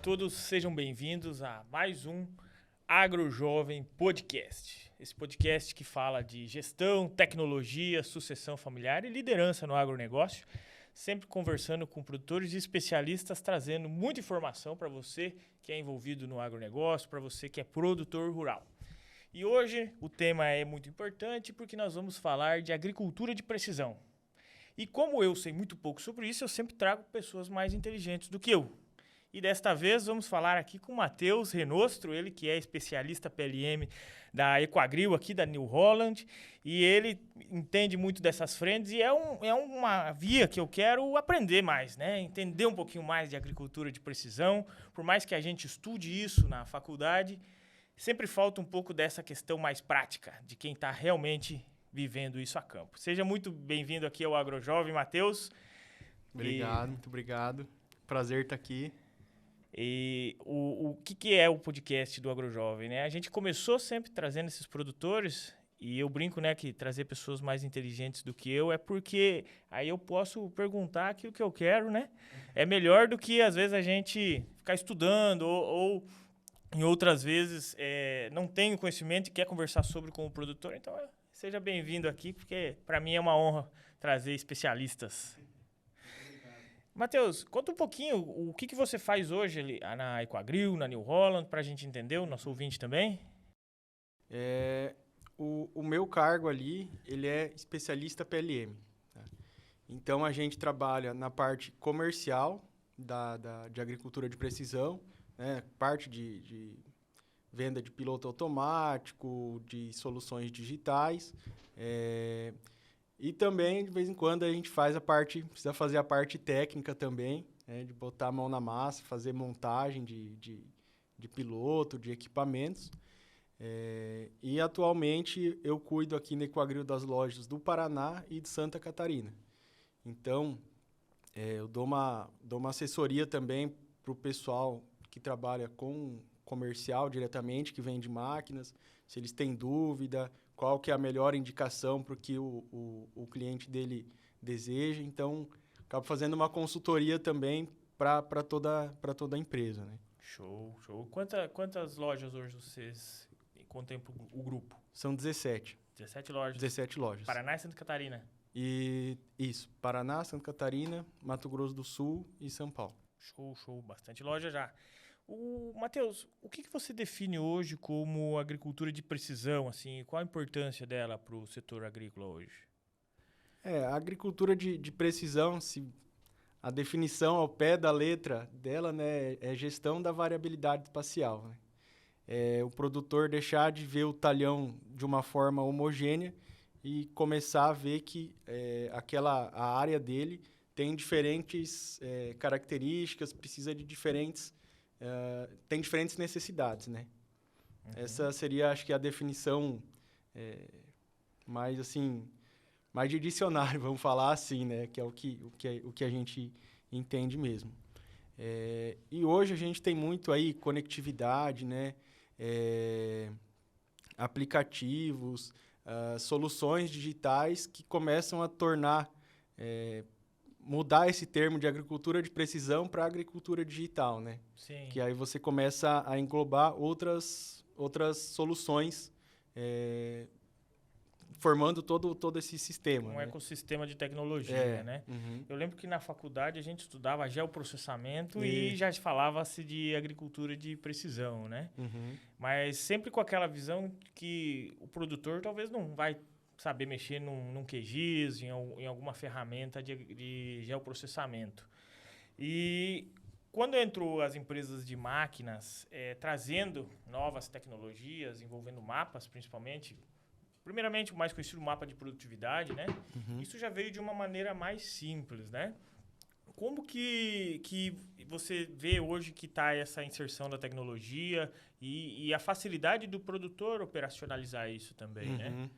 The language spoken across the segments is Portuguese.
todos, sejam bem-vindos a mais um AgroJovem Podcast. Esse podcast que fala de gestão, tecnologia, sucessão familiar e liderança no agronegócio, sempre conversando com produtores e especialistas, trazendo muita informação para você que é envolvido no agronegócio, para você que é produtor rural. E hoje o tema é muito importante porque nós vamos falar de agricultura de precisão. E como eu sei muito pouco sobre isso, eu sempre trago pessoas mais inteligentes do que eu. E desta vez vamos falar aqui com o Matheus Renostro, ele que é especialista PLM da Equagril aqui da New Holland, e ele entende muito dessas frentes e é uma via que eu quero aprender mais, né? Entender um pouquinho mais de agricultura de precisão. Por mais que a gente estude isso na faculdade, sempre falta um pouco dessa questão mais prática, de quem está realmente vivendo isso a campo. Seja muito bem-vindo aqui ao AgroJovem, Matheus. Obrigado, muito obrigado. Prazer estar aqui. E o que é o podcast do AgroJovem, né? A gente começou sempre trazendo esses produtores, e eu brinco, né, que trazer pessoas mais inteligentes do que eu é porque aí eu posso perguntar aquilo que eu quero, né? É melhor do que, às vezes, a gente ficar estudando ou em outras vezes, não tem conhecimento e quer conversar sobre com o produtor. Então, seja bem-vindo aqui, porque para mim é uma honra trazer especialistas. Matheus, conta um pouquinho o que você faz hoje ali na Equagril, na New Holland, para a gente entender, o nosso ouvinte também. O meu cargo ali, ele é especialista PLM. Tá? Então, a gente trabalha na parte comercial de agricultura de precisão, né? Parte de venda de piloto automático, de soluções digitais. E também, de vez em quando, a gente precisa fazer a parte técnica também, né, de botar a mão na massa, fazer montagem de piloto, de equipamentos. E, atualmente, eu cuido aqui na Equagril das lojas do Paraná e de Santa Catarina. Então, eu dou uma assessoria também para o pessoal que trabalha com comercial diretamente, que vende máquinas, se eles têm dúvida, qual que é a melhor indicação para o que o cliente dele deseja. Então, acabo fazendo uma consultoria também para toda a empresa, né? Show. Quantas lojas hoje vocês contemplam o grupo? São 17. 17 lojas? 17 lojas. Paraná e Santa Catarina? Isso. Paraná, Santa Catarina, Mato Grosso do Sul e São Paulo. Show. Bastante loja já. Matheus, o que você define hoje como agricultura de precisão? Assim, qual a importância dela para o setor agrícola hoje? A agricultura de precisão, a definição ao pé da letra dela, né, é gestão da variabilidade espacial. Né? O produtor deixar de ver o talhão de uma forma homogênea e começar a ver que a área dele tem diferentes características, precisa de tem diferentes necessidades, né? Uhum. Essa seria, acho que, a definição mais de dicionário, vamos falar assim, né? Que é o que a gente entende mesmo. E hoje a gente tem muito aí conectividade, né? Aplicativos, soluções digitais que começam a mudar esse termo de agricultura de precisão para agricultura digital, né? Sim. Que aí você começa a englobar outras soluções, formando todo esse sistema. Um ecossistema de tecnologia, né? Uhum. Eu lembro que na faculdade a gente estudava geoprocessamento e já falava-se de agricultura de precisão, né? Uhum. Mas sempre com aquela visão que o produtor talvez não vai saber mexer num QGIS, em alguma ferramenta de geoprocessamento. E quando entrou as empresas de máquinas trazendo novas tecnologias, envolvendo mapas principalmente, primeiramente o mais conhecido mapa de produtividade, né? Uhum. Isso já veio de uma maneira mais simples, né? Como que você vê hoje que está essa inserção da tecnologia e a facilidade do produtor operacionalizar isso também, uhum. né?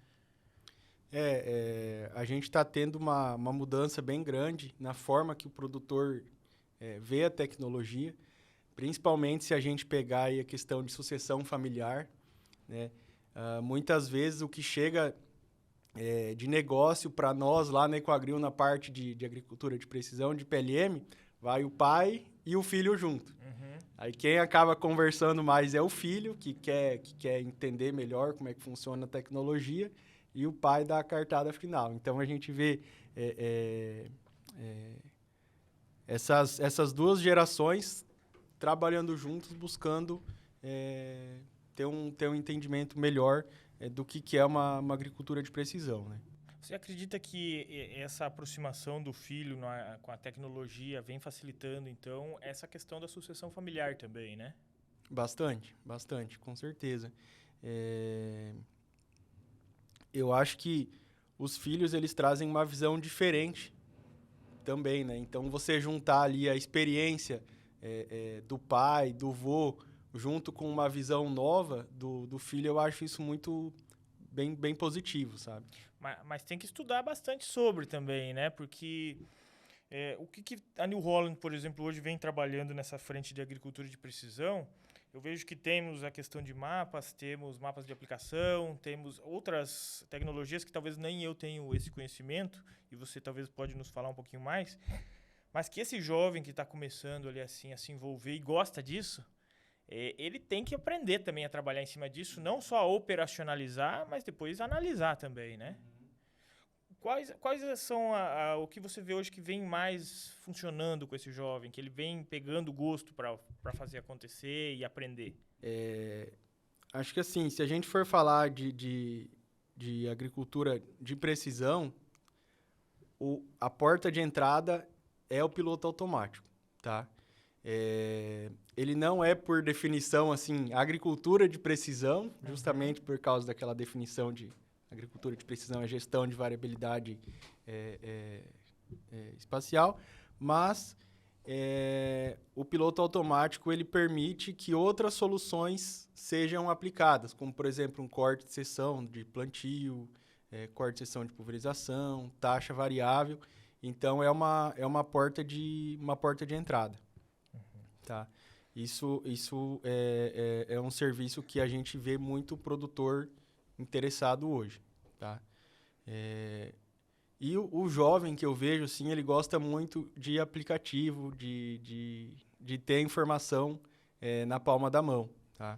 A gente está tendo uma mudança bem grande na forma que o produtor vê a tecnologia, principalmente se a gente pegar aí a questão de sucessão familiar, né? Muitas vezes o que chega de negócio para nós lá na Equagril, na parte de agricultura de precisão, de PLM, vai o pai e o filho junto. Aí quem acaba conversando mais é o filho, que quer entender melhor como é que funciona a tecnologia, e o pai dá a cartada final. Então, a gente vê essas duas gerações trabalhando juntos, buscando ter um entendimento melhor do que é uma agricultura de precisão, né? Você acredita que essa aproximação do filho com a tecnologia vem facilitando, então, essa questão da sucessão familiar também, né? Bastante, com certeza. Eu acho que os filhos, eles trazem uma visão diferente também, né? Então, você juntar ali a experiência do pai, do vô, junto com uma visão nova do filho, eu acho isso muito bem positivo, sabe? Mas tem que estudar bastante sobre também, né? Porque o que a New Holland, por exemplo, hoje vem trabalhando nessa frente de agricultura de precisão, eu vejo que temos a questão de mapas, temos mapas de aplicação, temos outras tecnologias que talvez nem eu tenho esse conhecimento, e você talvez pode nos falar um pouquinho mais, mas que esse jovem que está começando ali assim a se envolver e gosta disso, ele tem que aprender também a trabalhar em cima disso, não só a operacionalizar, mas depois analisar também, né? Quais são o que você vê hoje que vem mais funcionando com esse jovem, que ele vem pegando gosto para fazer acontecer e aprender? Acho que assim, se a gente for falar de agricultura de precisão, a porta de entrada é o piloto automático, tá? Ele não é, por definição, assim, agricultura de precisão, justamente por causa daquela definição de agricultura de precisão, é gestão de variabilidade espacial, mas o piloto automático, ele permite que outras soluções sejam aplicadas, como, por exemplo, um corte de seção de plantio, corte de seção de pulverização, taxa variável. Então, é uma porta de entrada. Tá? Isso é um serviço que a gente vê muito produtor interessado hoje. Tá? E o jovem que eu vejo, assim, ele gosta muito de aplicativo, de ter informação na palma da mão. Tá?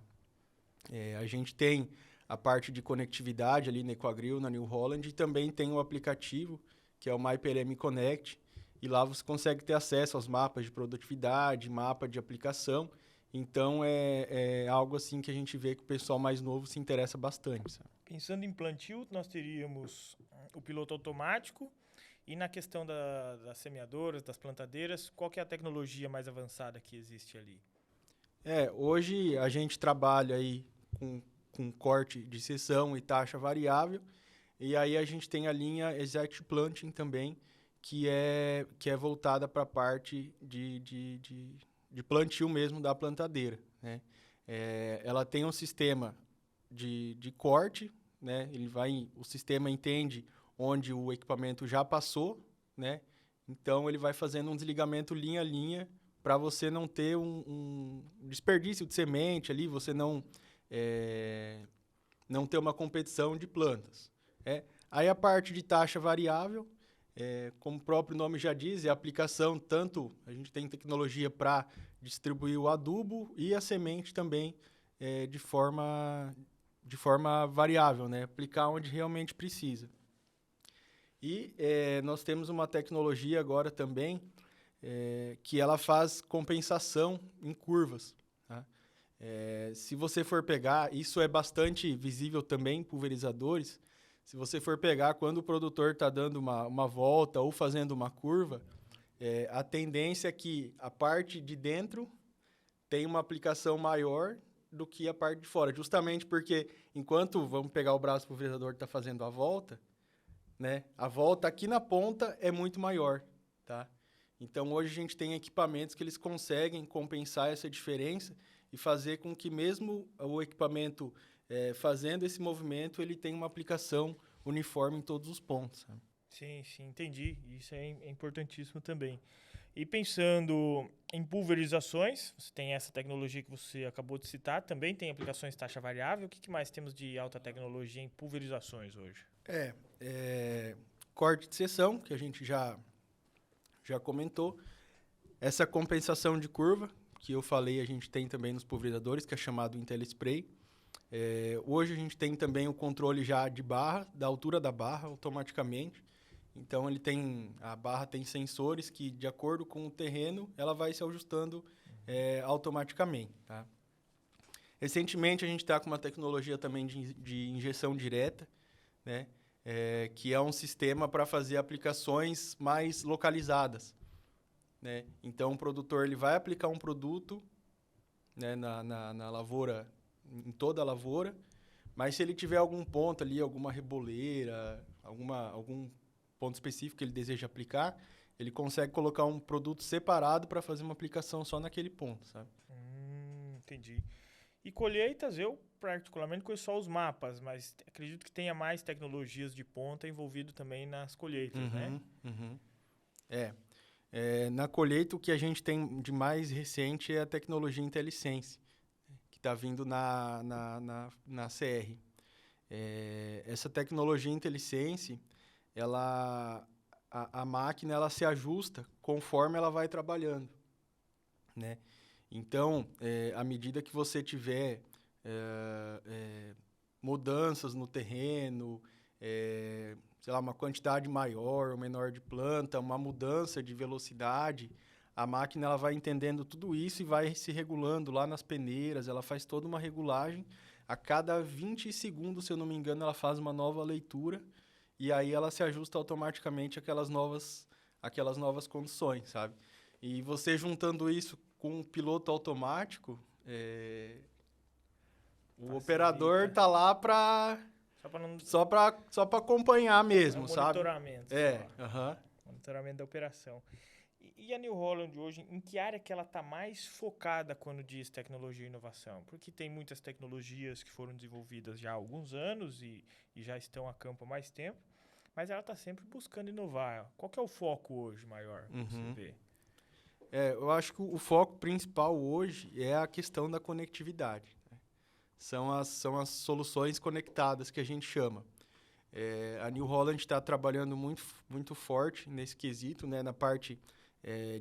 A gente tem a parte de conectividade ali na Equagril, na New Holland, e também tem o aplicativo, que é o MyPLM Connect, e lá você consegue ter acesso aos mapas de produtividade, mapa de aplicação. Então, é algo assim que a gente vê que o pessoal mais novo se interessa bastante, sabe? Pensando em plantio, nós teríamos o piloto automático, e na questão das semeadoras, das plantadeiras, qual que é a tecnologia mais avançada que existe ali? Hoje a gente trabalha aí com corte de seção e taxa variável, e aí a gente tem a linha Exact Planting também, que é voltada para a parte de plantio mesmo da plantadeira, né? Ela tem um sistema de corte, né? O sistema entende onde o equipamento já passou, né? Então, ele vai fazendo um desligamento linha a linha para você não ter um desperdício de semente ali, você não ter uma competição de plantas. Aí, a parte de taxa variável, como o próprio nome já diz, é a aplicação, tanto a gente tem tecnologia para distribuir o adubo e a semente também de forma variável, né? Aplicar onde realmente precisa. E nós temos uma tecnologia agora também que ela faz compensação em curvas. Tá? Se você for pegar, isso é bastante visível também em pulverizadores. Se você for pegar quando o produtor está dando uma volta ou fazendo uma curva, a tendência é que a parte de dentro tem uma aplicação maior do que a parte de fora. Justamente porque, enquanto, vamos pegar o braço pulverizador que está fazendo a volta, né, a volta aqui na ponta é muito maior. Tá? Então, hoje a gente tem equipamentos que eles conseguem compensar essa diferença e fazer com que mesmo o equipamento fazendo esse movimento, ele tenha uma aplicação uniforme em todos os pontos. Sabe? Sim, entendi. Isso é importantíssimo também. E pensando em pulverizações, você tem essa tecnologia que você acabou de citar, também tem aplicações taxa variável. O que mais temos de alta tecnologia em pulverizações hoje? Corte de seção, que a gente já comentou. Essa compensação de curva, que eu falei, a gente tem também nos pulverizadores, que é chamado IntelliSpray. Hoje a gente tem também o controle já de barra, da altura da barra, automaticamente. Então, a barra tem sensores que, de acordo com o terreno, ela vai se ajustando automaticamente. Tá? Recentemente, a gente está com uma tecnologia também de injeção direta, né? Que é um sistema para fazer aplicações mais localizadas. Né? Então, o produtor ele vai aplicar um produto, né, na lavoura, em toda a lavoura, mas se ele tiver algum ponto ali, alguma reboleira, algum ponto específico que ele deseja aplicar, ele consegue colocar um produto separado para fazer uma aplicação só naquele ponto, sabe? Entendi. E colheitas, eu particularmente conheço só os mapas, mas acredito que tenha mais tecnologias de ponta envolvido também nas colheitas, né? Na colheita, o que a gente tem de mais recente é a tecnologia IntelliSense, que está vindo na CR. Essa tecnologia IntelliSense, a máquina ela se ajusta conforme ela vai trabalhando, né? Então, à medida que você tiver mudanças no terreno, sei lá, uma quantidade maior ou menor de planta, uma mudança de velocidade, a máquina ela vai entendendo tudo isso e vai se regulando lá nas peneiras, ela faz toda uma regulagem. A cada 20 segundos, se eu não me engano, ela faz uma nova leitura e aí ela se ajusta automaticamente àquelas novas condições, sabe? E você juntando isso com um piloto automático, o operador está lá para só para acompanhar mesmo, sabe? Monitoramento. Monitoramento da operação. E a New Holland hoje, em que área que ela está mais focada quando diz tecnologia e inovação? Porque tem muitas tecnologias que foram desenvolvidas já há alguns anos e já estão a campo há mais tempo, mas ela está sempre buscando inovar. Qual que é o foco hoje maior que você vê? Eu acho que o foco principal hoje é a questão da conectividade. Né? São as soluções conectadas que a gente chama. A New Holland está trabalhando muito, muito forte nesse quesito, né? Na parte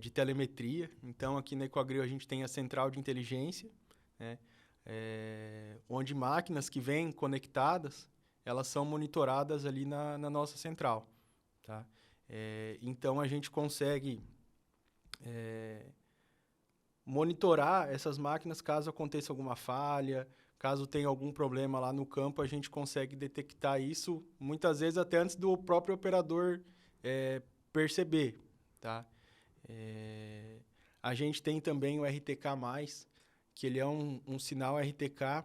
de telemetria. Então, aqui na Ecoagro a gente tem a central de inteligência, né? Onde máquinas que vêm conectadas, elas são monitoradas ali na nossa central. Tá? Então, a gente consegue monitorar essas máquinas caso aconteça alguma falha, caso tenha algum problema lá no campo, a gente consegue detectar isso, muitas vezes até antes do próprio operador perceber. Tá? A gente tem também o RTK+, que ele é um sinal RTK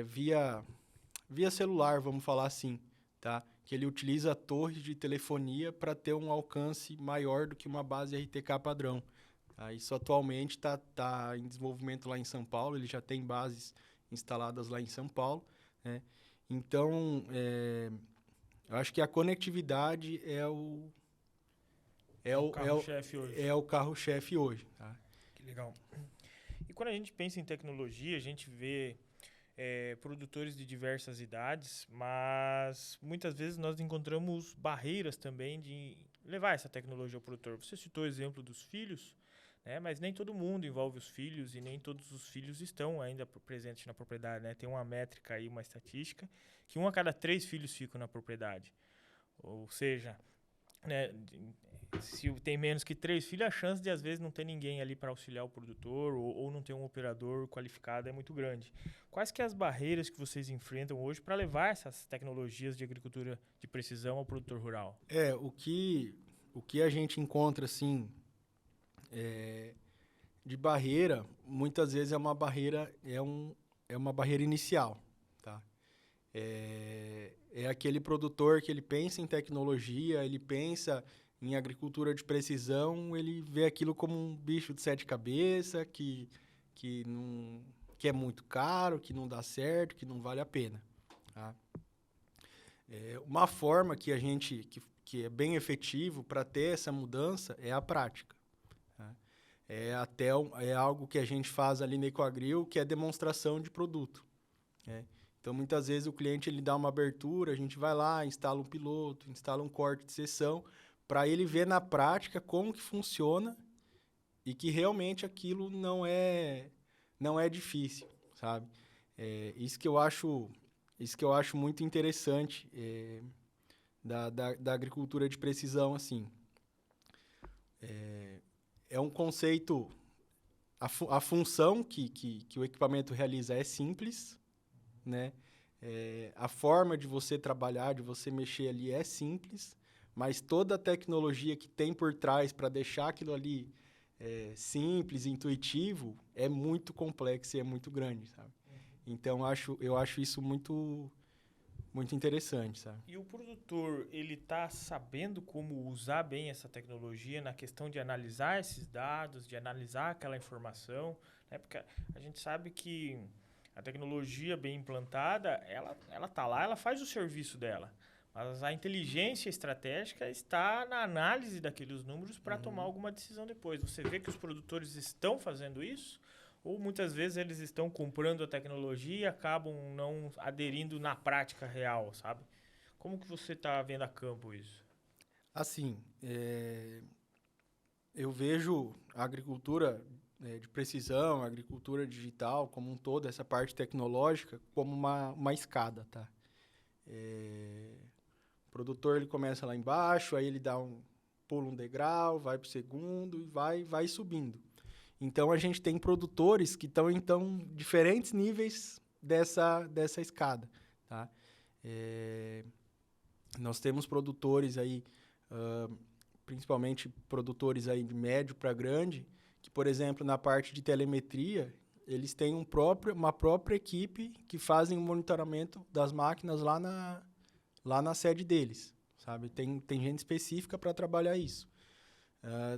via celular, vamos falar assim, tá? Que ele utiliza torres de telefonia para ter um alcance maior do que uma base RTK padrão. Tá? Isso atualmente está em desenvolvimento lá em São Paulo, ele já tem bases instaladas lá em São Paulo. Né? Então, eu acho que a conectividade é o carro-chefe hoje. É o carro-chefe hoje. Tá? Que legal. E quando a gente pensa em tecnologia, a gente vê produtores de diversas idades, mas muitas vezes nós encontramos barreiras também de levar essa tecnologia ao produtor. Você citou o exemplo dos filhos, né? Mas nem todo mundo envolve os filhos e nem todos os filhos estão ainda presentes na propriedade. Né? Tem uma métrica aí, uma estatística, que 1 a cada 3 filhos ficam na propriedade. Ou seja, né, se tem menos que 3 filhos, a chance de às vezes não ter ninguém ali para auxiliar o produtor ou não ter um operador qualificado é muito grande. Quais que são as barreiras que vocês enfrentam hoje para levar essas tecnologias de agricultura de precisão ao produtor rural? O que a gente encontra assim de barreira, muitas vezes é uma barreira inicial, tá? É aquele produtor que ele pensa em tecnologia, ele pensa em agricultura de precisão, ele vê aquilo como um bicho de 7 cabeças, que é muito caro, que não dá certo, que não vale a pena. Tá? Uma forma que que é bem efetivo para ter essa mudança é a prática. Tá? É algo que a gente faz ali na Ecoagro, que é demonstração de produto. Né? Então, muitas vezes o cliente ele dá uma abertura, a gente vai lá, instala um piloto, instala um corte de seção, para ele ver na prática como que funciona e que realmente aquilo não é difícil, sabe? Isso que eu acho muito interessante da agricultura de precisão, assim. É um conceito... A função que o equipamento realiza é simples, né? A forma de você trabalhar, de você mexer ali é simples, mas toda a tecnologia que tem por trás para deixar aquilo ali simples, intuitivo, é muito complexo e é muito grande, sabe? Então, eu acho isso muito, muito interessante, sabe? E o produtor, ele está sabendo como usar bem essa tecnologia na questão de analisar esses dados, de analisar aquela informação, né? Porque a gente sabe que a tecnologia bem implantada, ela tá lá, ela faz o serviço dela. Mas a inteligência estratégica está na análise daqueles números para tomar alguma decisão depois. Você vê que os produtores estão fazendo isso? Ou muitas vezes eles estão comprando a tecnologia e acabam não aderindo na prática real, sabe? Como que você está vendo a campo isso? Assim, eu vejo a agricultura de precisão, a agricultura digital como um todo, essa parte tecnológica, como uma escada, tá? O produtor ele começa lá embaixo, aí ele pula um degrau, vai para o segundo e vai subindo. Então, a gente tem produtores que estão em diferentes níveis dessa escada, tá? Nós temos produtores aí, principalmente produtores aí de médio para grande, que, por exemplo, na parte de telemetria, eles têm uma própria equipe que fazem o monitoramento das máquinas lá na sede deles, sabe? Tem gente específica para trabalhar isso.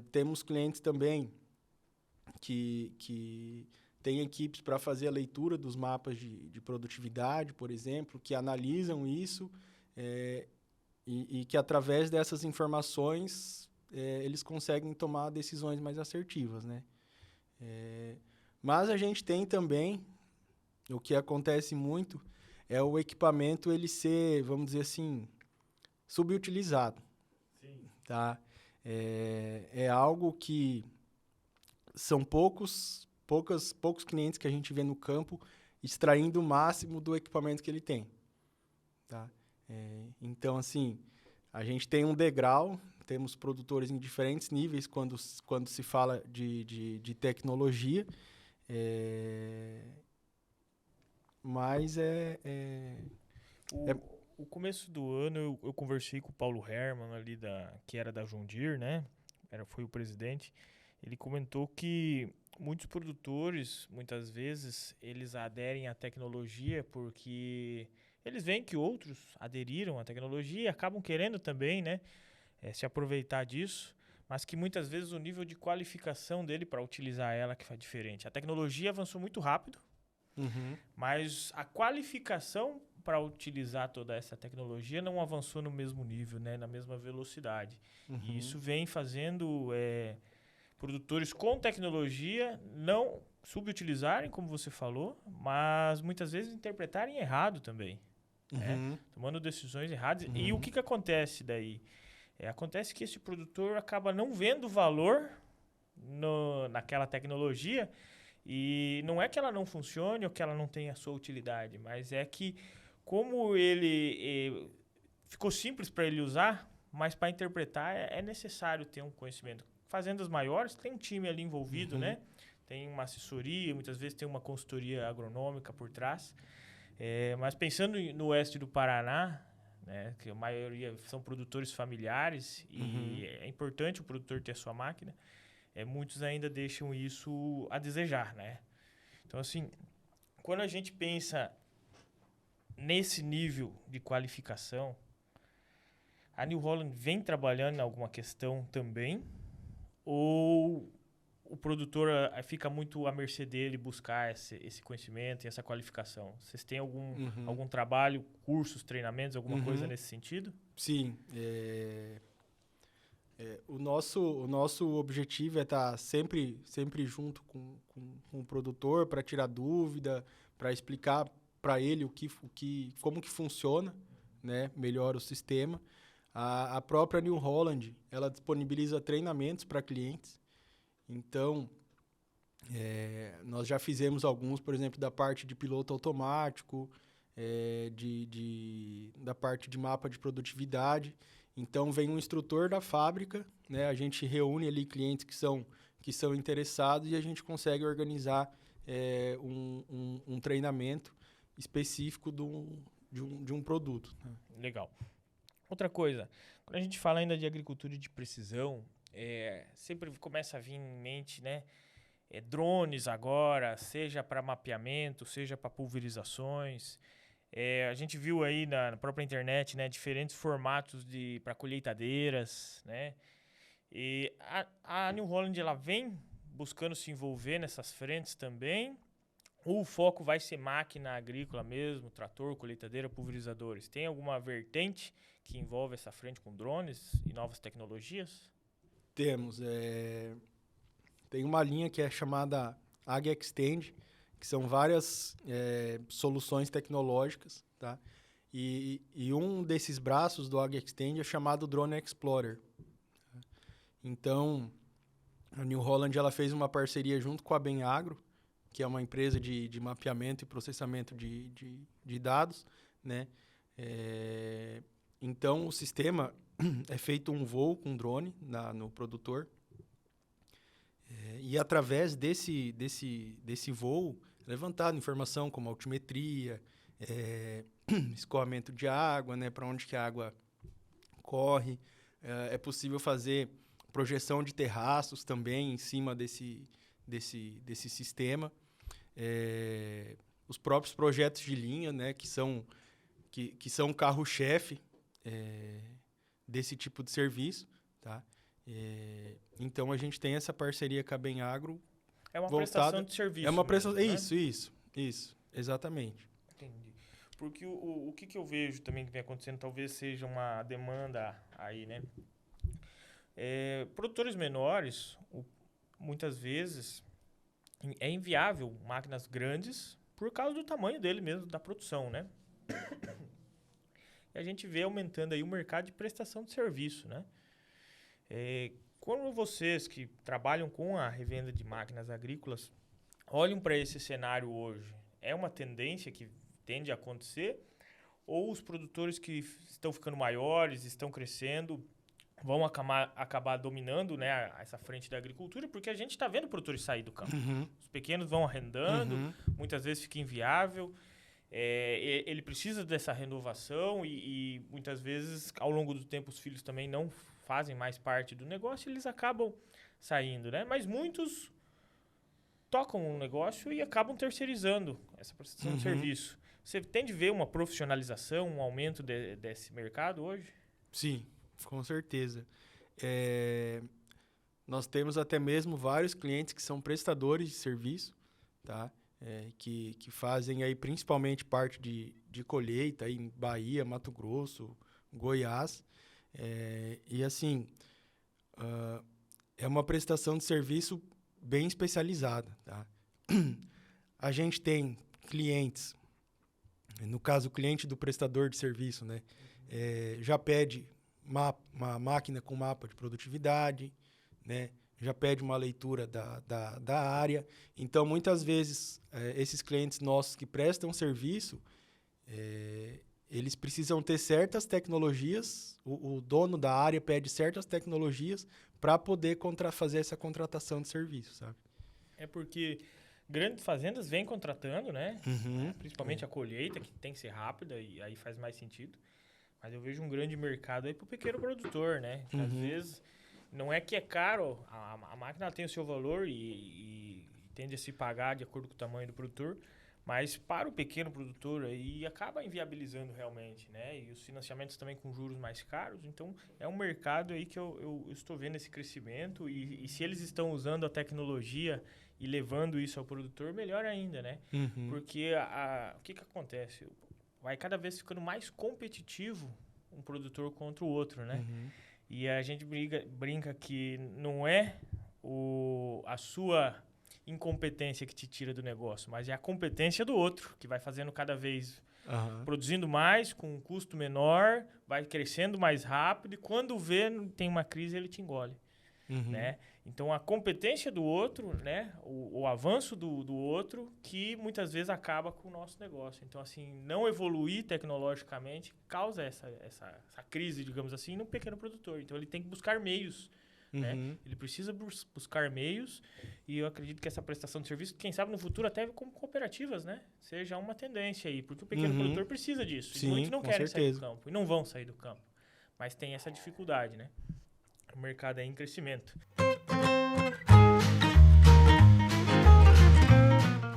Temos clientes também que tem equipes para fazer a leitura dos mapas de produtividade, por exemplo, que analisam isso e que, através dessas informações, eles conseguem tomar decisões mais assertivas, né? Mas a gente tem também, o que acontece muito, é o equipamento ele ser, vamos dizer assim, subutilizado. Sim. Tá? É algo que são poucos clientes que a gente vê no campo extraindo o máximo do equipamento que ele tem. Tá? Então, assim, a gente tem um degrau, temos produtores em diferentes níveis quando se fala de tecnologia, mas O começo do ano eu conversei com o Paulo Herman ali que era da John Deere, né? Foi o presidente. Ele comentou que muitos produtores, muitas vezes, eles aderem à tecnologia porque eles veem que outros aderiram à tecnologia e acabam querendo também, né, se aproveitar disso, mas que muitas vezes o nível de qualificação dele para utilizar ela que faz diferente. A tecnologia avançou muito rápido, mas a qualificação para utilizar toda essa tecnologia não avançou no mesmo nível, né, na mesma velocidade. E isso vem fazendo produtores com tecnologia não subutilizarem, como você falou, mas muitas vezes interpretarem errado também. Né? Tomando decisões erradas. E o que acontece daí? Acontece que esse produtor acaba não vendo valor naquela tecnologia, e não é que ela não funcione ou que ela não tenha a sua utilidade, mas é que como ele ficou simples para ele usar, mas para interpretar é necessário ter um conhecimento. Fazendas maiores tem um time ali envolvido, né? Tem uma assessoria, muitas vezes tem uma consultoria agronômica por trás. Mas pensando no oeste do Paraná, né, que a maioria são produtores familiares e é importante o produtor ter a sua máquina, muitos ainda deixam isso a desejar, né? Então, assim, quando a gente pensa nesse nível de qualificação, a New Holland vem trabalhando em alguma questão também, ou o produtor fica muito à mercê dele buscar esse conhecimento e essa qualificação? Vocês têm algum trabalho, cursos, treinamentos, alguma coisa nesse sentido? Sim. O nosso objetivo é estar sempre junto com o produtor para tirar dúvida, para explicar para ele como que funciona, né, melhor o sistema. A própria New Holland, ela disponibiliza treinamentos para clientes. Então, nós já fizemos alguns, por exemplo, da parte de piloto automático, da parte de mapa de produtividade. Então, vem um instrutor da fábrica, né? A gente reúne ali clientes que são interessados e a gente consegue organizar um treinamento específico de um produto. Né? Legal. Outra coisa, quando a gente fala ainda de agricultura de precisão, sempre começa a vir em mente, né? Drones agora, seja para mapeamento, seja para pulverizações. A gente viu aí na própria internet, né, diferentes formatos para colheitadeiras, né? E a New Holland, ela vem buscando se envolver nessas frentes também, ou o foco vai ser máquina agrícola mesmo, trator, colheitadeira, pulverizadores? Tem alguma vertente que envolve essa frente com drones e novas tecnologias? Temos. Tem uma linha que é chamada AgExtend, que são várias soluções tecnológicas, tá? E um desses braços do AgExtend é chamado Drone Explorer. Então, a New Holland ela fez uma parceria junto com a Benagro, que é uma empresa de mapeamento e processamento de dados, né? Então, o sistema é feito um voo com drone no produtor. E através desse voo, levantado informação como altimetria, escoamento de água, né, para onde que a água corre. É possível fazer projeção de terraços também em cima desse sistema. Os próprios projetos de linha, né, que são o carro-chefe desse tipo de serviço, tá? Então, a gente tem essa parceria com a Benagro. É uma prestação de serviço. É uma prestação. Né? Isso, exatamente. Entendi. Porque o que eu vejo também que vem acontecendo, talvez seja uma demanda aí, né? Produtores menores, muitas vezes, é inviável máquinas grandes por causa do tamanho dele mesmo, da produção, né? E a gente vê aumentando aí o mercado de prestação de serviço, né? Quando vocês que trabalham com a revenda de máquinas agrícolas olham para esse cenário hoje, é uma tendência que tende a acontecer? Ou os produtores que estão ficando maiores, estão crescendo, vão acabar dominando, né, essa frente da agricultura? Porque a gente está vendo produtores sair do campo. Uhum. Os pequenos vão arrendando, muitas vezes fica inviável. Ele precisa dessa renovação e muitas vezes, ao longo do tempo, os filhos também não fazem mais parte do negócio e eles acabam saindo, né? Mas muitos tocam um negócio e acabam terceirizando essa prestação de serviço. Você tem de ver uma profissionalização, um aumento desse mercado hoje? Sim, com certeza. Nós temos até mesmo vários clientes que são prestadores de serviço, tá? Que fazem aí principalmente parte de colheita aí em Bahia, Mato Grosso, Goiás. E assim, é uma prestação de serviço bem especializada, tá? A gente tem clientes, no caso o cliente do prestador de serviço, né? Já pede uma máquina com mapa de produtividade, né? Já pede uma leitura da área. Então, muitas vezes, esses clientes nossos que prestam serviço, eles precisam ter certas tecnologias, o dono da área pede certas tecnologias para poder fazer essa contratação de serviço, sabe? Porque grandes fazendas vêm contratando, né? Principalmente a colheita, que tem que ser rápida, e aí faz mais sentido. Mas eu vejo um grande mercado aí para o pequeno produtor, né? Que às vezes não é que é caro, a máquina tem o seu valor e tende a se pagar de acordo com o tamanho do produtor, mas para o pequeno produtor aí acaba inviabilizando realmente, né? E os financiamentos também com juros mais caros. Então, é um mercado aí que eu estou vendo esse crescimento e se eles estão usando a tecnologia e levando isso ao produtor, melhor ainda, né? Porque o que acontece? Vai cada vez ficando mais competitivo um produtor contra o outro, né? E a gente brinca que não é a sua incompetência que te tira do negócio, mas é a competência do outro, que vai fazendo cada vez, produzindo mais, com um custo menor, vai crescendo mais rápido, e quando vê, tem uma crise, ele te engole, né? Então, a competência do outro, né, o avanço do outro, que muitas vezes acaba com o nosso negócio. Então, assim, não evoluir tecnologicamente causa essa crise, digamos assim, no pequeno produtor. Então, ele tem que buscar meios, né? Ele precisa buscar meios, e eu acredito que essa prestação de serviço, quem sabe no futuro até como cooperativas, né, seja uma tendência aí, porque o pequeno produtor precisa disso. Sim, e muitos não com querem sair do certeza. campo, e não vão sair do campo. Mas tem essa dificuldade, né? O mercado é em crescimento.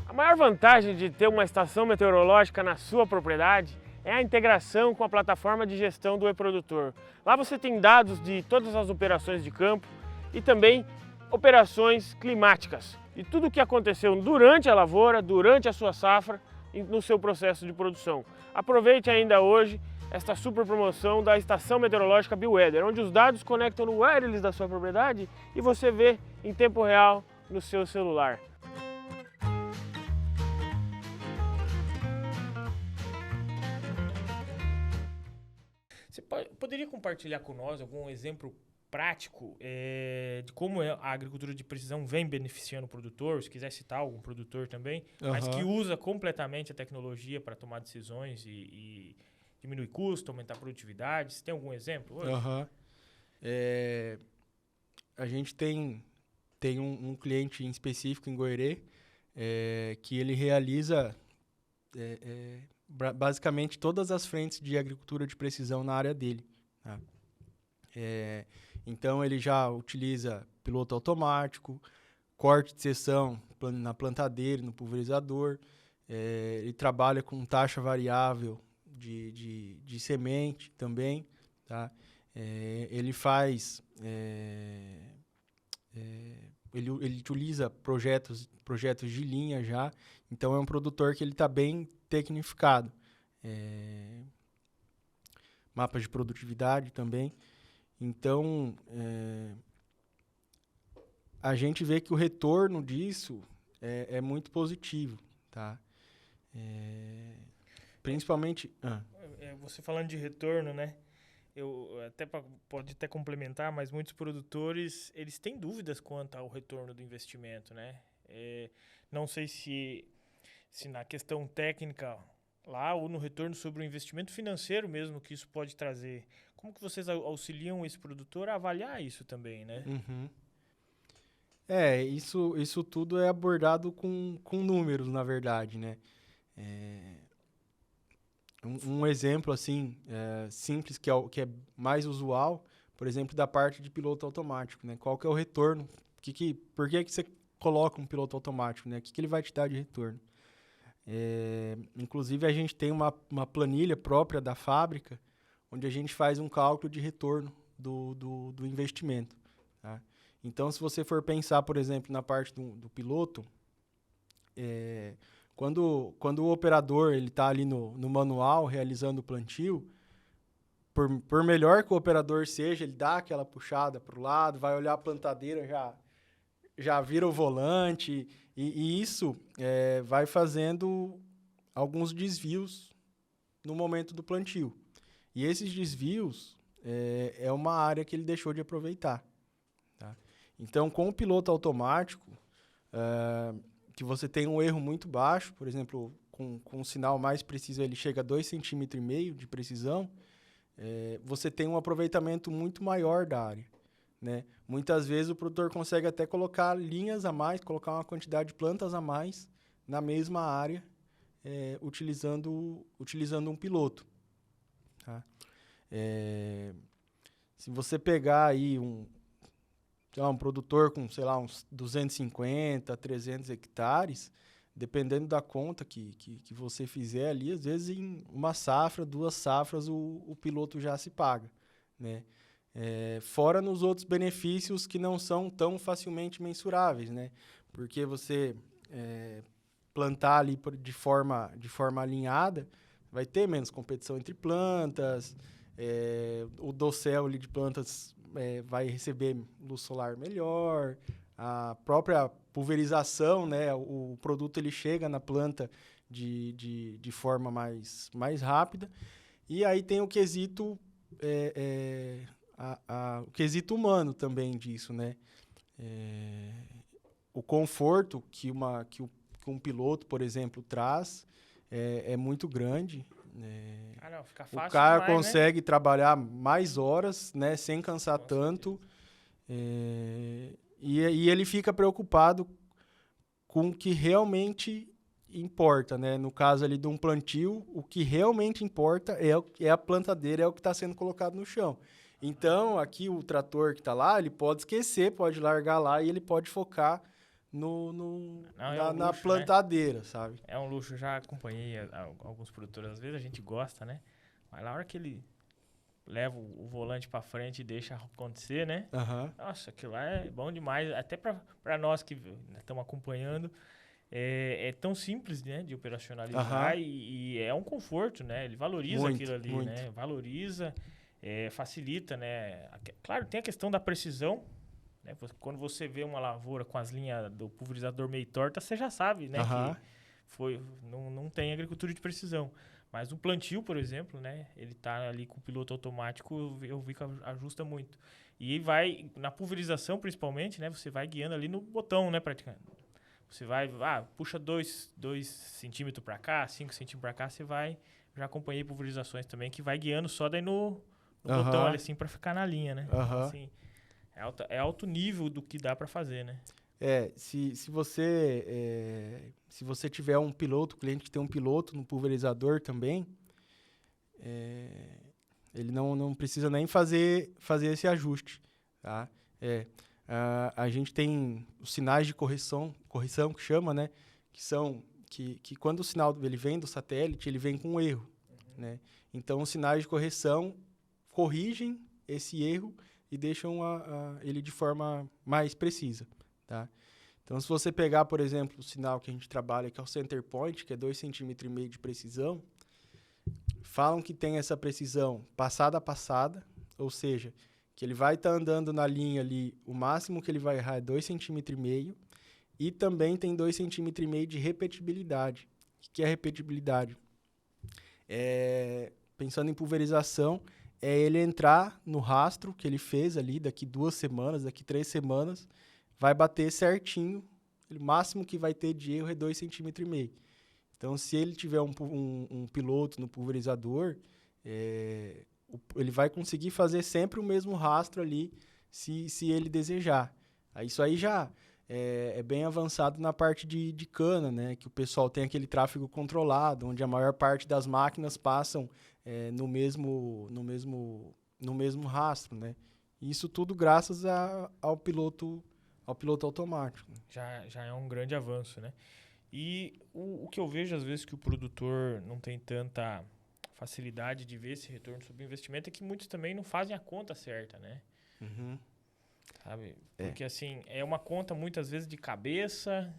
A maior vantagem de ter uma estação meteorológica na sua propriedade é a integração com a plataforma de gestão do e-produtor. Lá você tem dados de todas as operações de campo e também operações climáticas. E tudo o que aconteceu durante a lavoura, durante a sua safra e no seu processo de produção. Aproveite ainda hoje esta super promoção da estação meteorológica BeWeather, onde os dados conectam no wireless da sua propriedade e você vê em tempo real no seu celular. Você poderia compartilhar com nós algum exemplo prático de como a agricultura de precisão vem beneficiando o produtor? Se quiser citar algum produtor também, mas que usa completamente a tecnologia para tomar decisões e diminuir custo, aumentar a produtividade. Você tem algum exemplo hoje? A gente tem um cliente em específico em Goerê, que ele realiza basicamente todas as frentes de agricultura de precisão na área dele. Tá? Então, ele já utiliza piloto automático, corte de seção na plantadeira, no pulverizador. Ele trabalha com taxa variável de semente também. Tá? Ele faz... Ele utiliza projetos de linha já. Então, é um produtor que ele está bem tecnificado. Mapas de produtividade também. Então, a gente vê que o retorno disso é muito positivo, tá? Principalmente... Você falando de retorno, né? Pode até complementar, mas muitos produtores, eles têm dúvidas quanto ao retorno do investimento, né? Não sei se na questão técnica lá ou no retorno sobre o investimento financeiro mesmo que isso pode trazer. Como que vocês auxiliam esse produtor a avaliar isso também, né? Isso tudo é abordado com números, na verdade, né? Um exemplo, assim, simples, que é mais usual, por exemplo, da parte de piloto automático, né? Qual que é o retorno? Por que você coloca um piloto automático, né? O que ele vai te dar de retorno? Inclusive, a gente tem uma planilha própria da fábrica, onde a gente faz um cálculo de retorno do investimento. Tá? Então, se você for pensar, por exemplo, na parte do piloto, quando o operador está ali no manual realizando o plantio, por melhor que o operador seja, ele dá aquela puxada para o lado, vai olhar a plantadeira, já vira o volante, e isso vai fazendo alguns desvios no momento do plantio. E esses desvios é uma área que ele deixou de aproveitar. Tá? Então, com o piloto automático, que você tem um erro muito baixo, por exemplo, com um sinal mais preciso, ele chega a 2,5 cm de precisão, você tem um aproveitamento muito maior da área. Né? Muitas vezes o produtor consegue até colocar linhas a mais, colocar uma quantidade de plantas a mais na mesma área, utilizando um piloto. Tá? Se você pegar aí um produtor com, sei lá, uns 250, 300 hectares, dependendo da conta que você fizer ali, às vezes em uma safra, 2 safras, o piloto já se paga, né? Fora nos outros benefícios que não são tão facilmente mensuráveis, né? Porque você plantar ali de forma alinhada, vai ter menos competição entre plantas, o dossel ali de plantas vai receber luz solar melhor, a própria pulverização, né? O produto ele chega na planta de forma mais rápida. E aí tem o quesito... o quesito humano também disso, né? O conforto que um piloto, por exemplo, traz é muito grande. Não, fica O fácil cara demais, consegue trabalhar mais horas, né, sem cansar Com tanto. certeza. E ele fica preocupado com o que realmente importa, né? No caso ali de um plantio, o que realmente importa é a plantadeira, é o que está sendo colocado no chão. Então, aqui o trator que está lá, ele pode esquecer, pode largar lá e ele pode focar na Luxo, né? plantadeira, sabe? É um luxo, já acompanhei alguns produtores, às vezes a gente gosta, né? Mas na hora que ele leva o volante pra frente e deixa acontecer, né? Aham. Nossa, aquilo lá é bom demais, até pra nós que estamos acompanhando. É tão simples, né, de operacionalizar Aham. e é um conforto, né? Ele valoriza aquilo Muito, ali, muito. né? Valoriza, facilita, né? Claro, tem a questão da precisão, né? Quando você vê uma lavoura com as linhas do pulverizador meio torta, você já sabe, né, que Aham. não tem agricultura de precisão. Mas o plantio, por exemplo, né, ele tá ali com o piloto automático, eu vi que ajusta muito. E vai, na pulverização principalmente, né, você vai guiando ali no botão, né, praticamente. Você vai, puxa 2 centímetros para cá, 5 centímetros para cá, você vai. Já acompanhei pulverizações também que vai guiando só daí no botão ali Aham. assim para ficar na linha, né? Então, Aham. assim, é alto nível do que dá para fazer, né? Se você tiver um piloto, cliente que tem um piloto no pulverizador também, ele não precisa nem fazer esse ajuste, tá? A gente tem os sinais de correção que chama, né? Que são que quando o sinal ele vem do satélite, ele vem com um erro, né? Então, os sinais de correção corrigem esse erro e deixam ele de forma mais precisa, tá? Então, se você pegar, por exemplo, o sinal que a gente trabalha, que é o center point, que é 2,5 cm de precisão, falam que tem essa precisão passada a passada, ou seja, que ele vai estar andando na linha ali, o máximo que ele vai errar é 2,5 cm, e também tem 2,5 cm de repetibilidade. O que é repetibilidade? Pensando em pulverização, é ele entrar no rastro que ele fez ali, daqui 2 semanas, daqui 3 semanas, vai bater certinho, o máximo que vai ter de erro é 2,5 cm. Então, se ele tiver um piloto no pulverizador, ele vai conseguir fazer sempre o mesmo rastro ali, se ele desejar. Isso aí já é bem avançado na parte de cana, né? Que o pessoal tem aquele tráfego controlado, onde a maior parte das máquinas passam no mesmo rastro, né? Isso tudo graças ao piloto automático. Já é um grande avanço, né? E o que eu vejo às vezes que o produtor não tem tanta facilidade de ver esse retorno sobre investimento é que muitos também não fazem a conta certa, né? Uhum. Sabe? Porque assim, é uma conta muitas vezes de cabeça,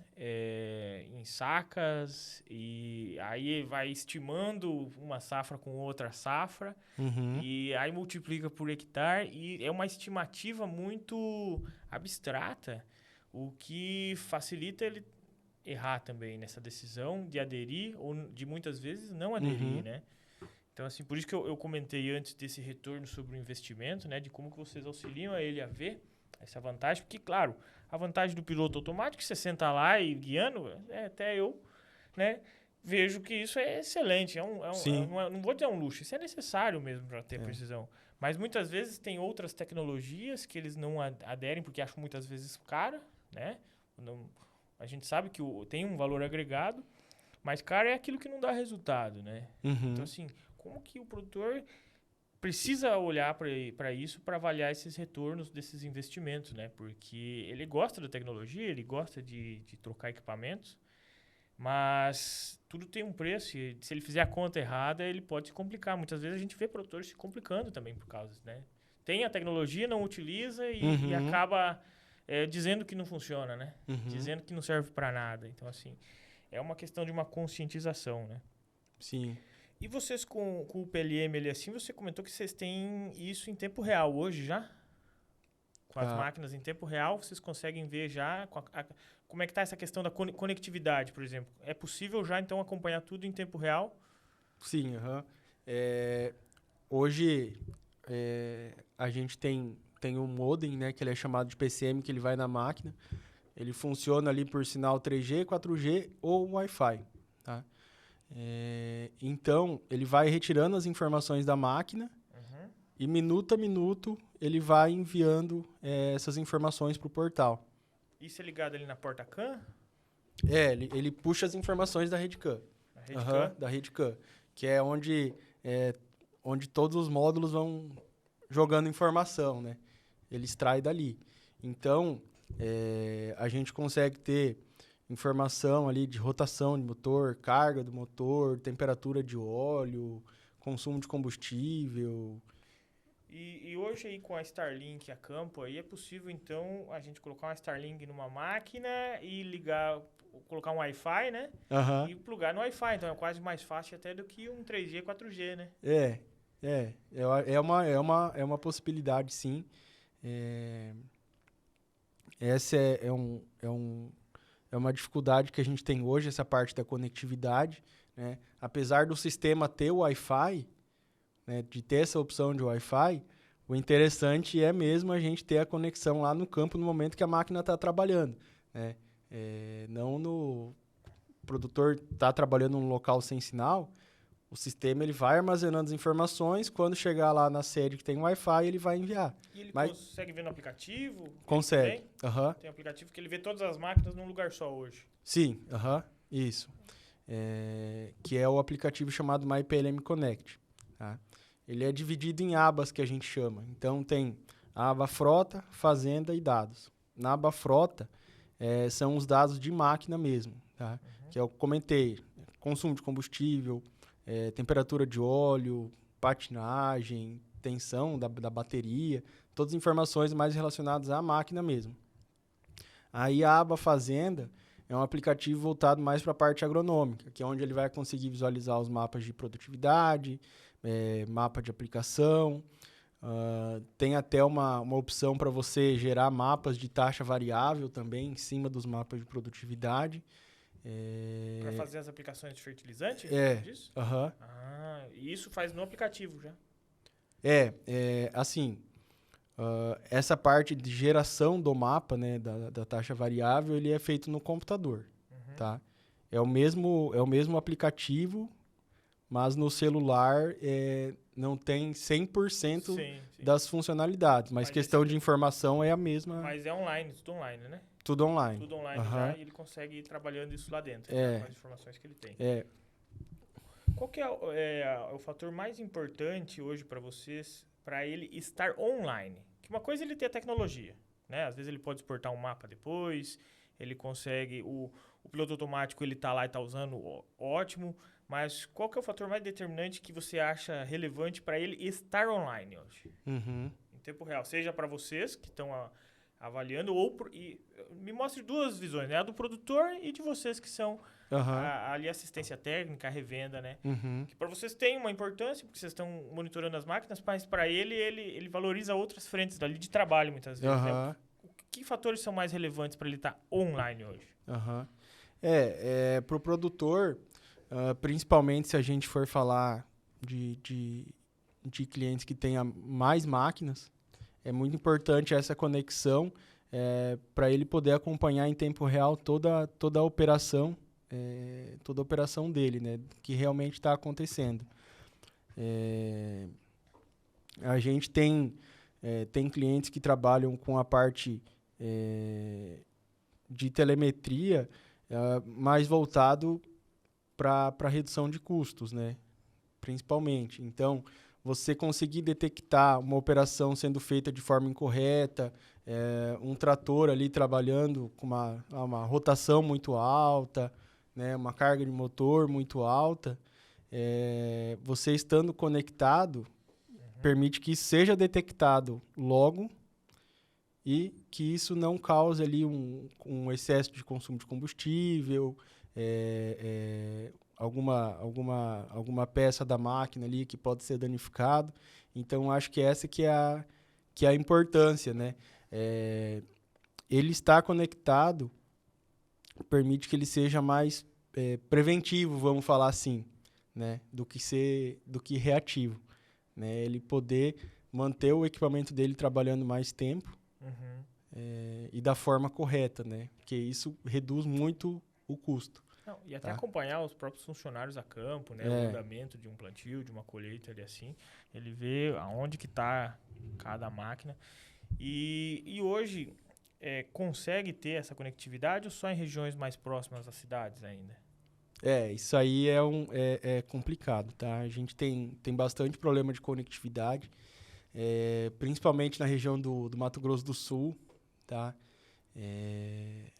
em sacas, e aí vai estimando uma safra com outra safra, Uhum. e aí multiplica por hectare, e é uma estimativa muito abstrata, o que facilita ele errar também nessa decisão de aderir ou de muitas vezes não aderir, Uhum. né? Então, assim, por isso que eu comentei antes desse retorno sobre o investimento, né? De como que vocês auxiliam a ele a ver essa vantagem. Porque, claro, a vantagem do piloto automático, você senta lá e guiando, até eu, né? Vejo que isso é excelente. Sim. Não vou dizer um luxo, isso é necessário mesmo para ter precisão. Mas muitas vezes tem outras tecnologias que eles não aderem porque acham muitas vezes cara, né? A gente sabe que tem um valor agregado, mas caro é aquilo que não dá resultado, né? Uhum. Então, assim, como que o produtor precisa olhar para isso para avaliar esses retornos desses investimentos, né? Porque ele gosta da tecnologia, ele gosta de trocar equipamentos, mas tudo tem um preço e se ele fizer a conta errada, ele pode se complicar. Muitas vezes a gente vê produtores se complicando também por causa, né? Tem a tecnologia, não utiliza e Uhum. acaba dizendo que não funciona, né? Uhum. Dizendo que não serve para nada. Então, assim, é uma questão de uma conscientização, né? Sim. E vocês com o PLM ali assim, você comentou que vocês têm isso em tempo real hoje já? Com as máquinas em tempo real, vocês conseguem ver já como é que está essa questão da conectividade, por exemplo. É possível já, então, acompanhar tudo em tempo real? Sim, uhum. Hoje, a gente tem tem um modem, né, que ele é chamado de PCM, que ele vai na máquina. Ele funciona ali por sinal 3G, 4G ou Wi-Fi, tá? Então, ele vai retirando as informações da máquina e minuto a minuto ele vai enviando essas informações para o portal. Isso é ligado ali na porta CAN? Ele puxa as informações da rede CAN. Da rede CAN, que é onde todos os módulos vão jogando informação, né? Ele extrai dali. Então, a gente consegue ter informação ali de rotação de motor, carga do motor, temperatura de óleo, consumo de combustível. E hoje aí com a Starlink a campo, aí é possível então a gente colocar uma Starlink numa máquina e colocar um Wi-Fi, né? E plugar no Wi-Fi, então é quase mais fácil até do que um 3G, 4G, né? É uma possibilidade, sim. Essa é uma dificuldade que a gente tem hoje, essa parte da conectividade, né? Apesar do sistema ter o Wi-Fi, né, de ter essa opção de Wi-Fi, o interessante é mesmo a gente ter a conexão lá no campo no momento que a máquina está trabalhando, né? Não no produtor está trabalhando num local sem sinal, o sistema ele vai armazenando as informações, quando chegar lá na sede que tem Wi-Fi, ele vai enviar. E ele consegue ver no aplicativo? Consegue. Tem um aplicativo que ele vê todas as máquinas num lugar só hoje. Sim, isso. Que é o aplicativo chamado MyPLM Connect. Tá? Ele é dividido em abas que a gente chama. Então, tem a aba frota, fazenda e dados. Na aba frota, são os dados de máquina mesmo, tá? Que eu comentei. Consumo de combustível, temperatura de óleo, patinagem, tensão da bateria, todas as informações mais relacionadas à máquina mesmo. Aí a aba fazenda é um aplicativo voltado mais para a parte agronômica, que é onde ele vai conseguir visualizar os mapas de produtividade, mapa de aplicação. Tem até uma opção para você gerar mapas de taxa variável também em cima dos mapas de produtividade. Para fazer as aplicações de fertilizante? Disso? E isso faz no aplicativo já? Assim, essa parte de geração do mapa, né, da taxa variável, ele é feito no computador, tá? É o mesmo aplicativo, mas no celular não tem 100% das funcionalidades, mas questão de informação é a mesma. Mas é online, tudo online, né? Tudo online. Tudo online já, e ele consegue ir trabalhando isso lá dentro, com as informações que ele tem. Qual que é o fator mais importante hoje para vocês, para ele estar online? Que uma coisa é ele ter a tecnologia, né? Às vezes ele pode exportar um mapa depois, ele consegue... O piloto automático, ele tá lá e tá usando, ótimo. Mas qual que é o fator mais determinante que você acha relevante para ele estar online hoje? Em tempo real, seja para vocês que estão avaliando, me mostre duas visões, né? A do produtor e de vocês que são ali assistência técnica, a revenda, né? Que para vocês tem uma importância, porque vocês estão monitorando as máquinas, mas para ele valoriza outras frentes dali de trabalho, muitas vezes. Né? Que fatores são mais relevantes para ele estar online hoje? Para o produtor... principalmente se a gente for falar de clientes que tenham mais máquinas, é muito importante essa conexão para ele poder acompanhar em tempo real toda a operação dele, né, que realmente está acontecendo. A gente tem clientes que trabalham com a parte de telemetria mais voltado para redução de custos, né? Principalmente. Então, você conseguir detectar uma operação sendo feita de forma incorreta, um trator ali trabalhando com uma rotação muito alta, né? Uma carga de motor muito alta, você estando conectado, permite que isso seja detectado logo e que isso não cause ali um excesso de consumo de combustível, alguma peça da máquina ali que pode ser danificado. Então, acho que essa que é a importância, né? Ele estar conectado permite que ele seja mais preventivo, vamos falar assim, né? do que reativo, né? Ele poder manter o equipamento dele trabalhando mais tempo e da forma correta, né? Porque isso reduz muito o custo. Não, e até acompanhar os próprios funcionários a campo, né? O andamento de um plantio, de uma colheita ali assim. Ele vê aonde que está cada máquina. E hoje consegue ter essa conectividade ou só em regiões mais próximas das cidades ainda? Isso aí é complicado, tá? A gente tem bastante problema de conectividade, principalmente na região do Mato Grosso do Sul, tá?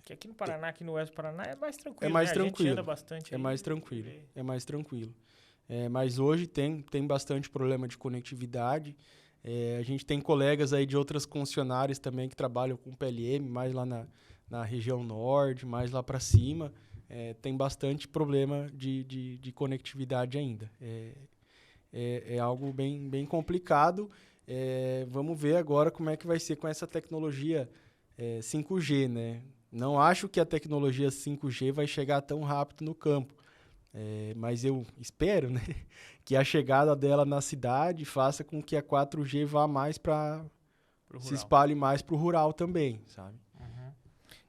Que aqui no Paraná, aqui no Oeste do Paraná é mais tranquilo, É mais né? tranquilo. A gente anda bastante É aí, mais tranquilo. Mas hoje tem bastante problema de conectividade. A gente tem colegas aí de outras concessionárias também que trabalham com PLM, mais lá na região norte, mais lá para cima. Tem bastante problema de conectividade ainda. É algo bem complicado. Vamos ver agora como é que vai ser com essa tecnologia 5G, né? Não acho que a tecnologia 5G vai chegar tão rápido no campo. Mas eu espero, né, que a chegada dela na cidade faça com que a 4G vá mais para... se espalhe mais para o rural também, sabe?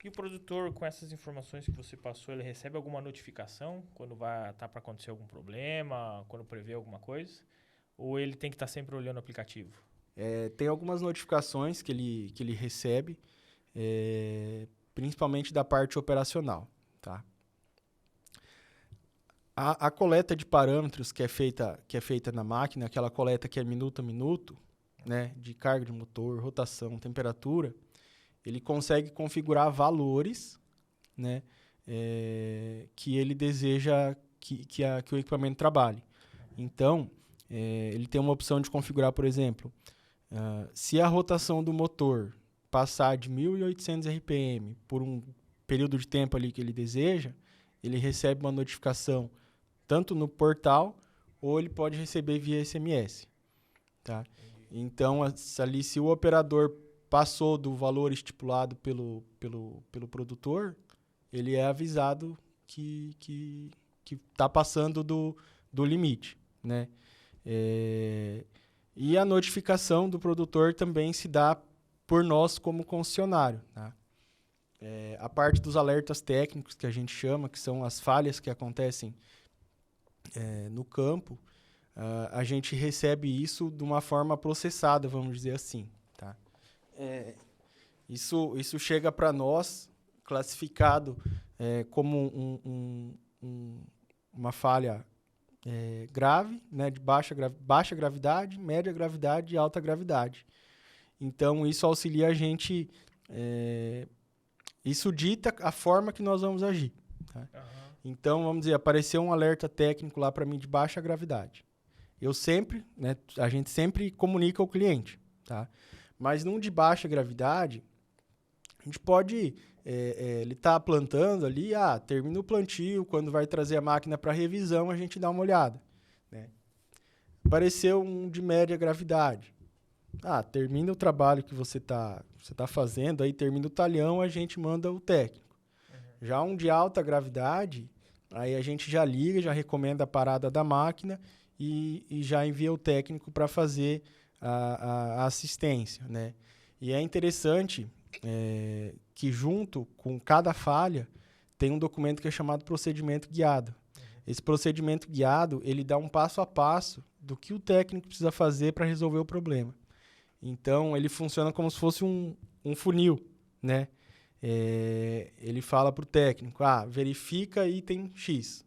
E o produtor, com essas informações que você passou, ele recebe alguma notificação quando vai estar para acontecer algum problema, quando prevê alguma coisa? Ou ele tem que estar sempre olhando o aplicativo? Tem algumas notificações que ele recebe, principalmente da parte operacional, tá? A coleta de parâmetros que é feita na máquina, aquela coleta que é minuto a minuto, né, de carga de motor, rotação, temperatura, ele consegue configurar valores, né, que ele deseja que o equipamento trabalhe. Então, ele tem uma opção de configurar, por exemplo, se a rotação do motor passar de 1.800 RPM por um período de tempo ali que ele deseja, ele recebe uma notificação tanto no portal ou ele pode receber via SMS. Tá? Então, ali, se o operador passou do valor estipulado pelo produtor, ele é avisado que está passando do limite, né? E a notificação do produtor também se dá por nós como concessionário. Tá? A parte dos alertas técnicos, que a gente chama, que são as falhas que acontecem no campo, a gente recebe isso de uma forma processada, vamos dizer assim. Tá? Isso chega para nós classificado como uma falha grave, né, de baixa gravidade, média gravidade e alta gravidade. Então, isso auxilia a gente... isso dita a forma que nós vamos agir. Tá? Então, vamos dizer, apareceu um alerta técnico lá para mim de baixa gravidade. A gente sempre comunica ao cliente. Tá? Mas num de baixa gravidade, a gente pode... ele está plantando ali, termina o plantio, quando vai trazer a máquina para revisão, a gente dá uma olhada. Né? Apareceu um de média gravidade. Termina o trabalho que você tá fazendo, aí termina o talhão, a gente manda o técnico. Já um de alta gravidade, aí a gente já liga, já recomenda a parada da máquina e já envia o técnico para fazer a assistência. Né? E é interessante que junto com cada falha tem um documento que é chamado procedimento guiado. Esse procedimento guiado, ele dá um passo a passo do que o técnico precisa fazer para resolver o problema. Então, ele funciona como se fosse um funil, né? Ele fala para o técnico, verifica item X.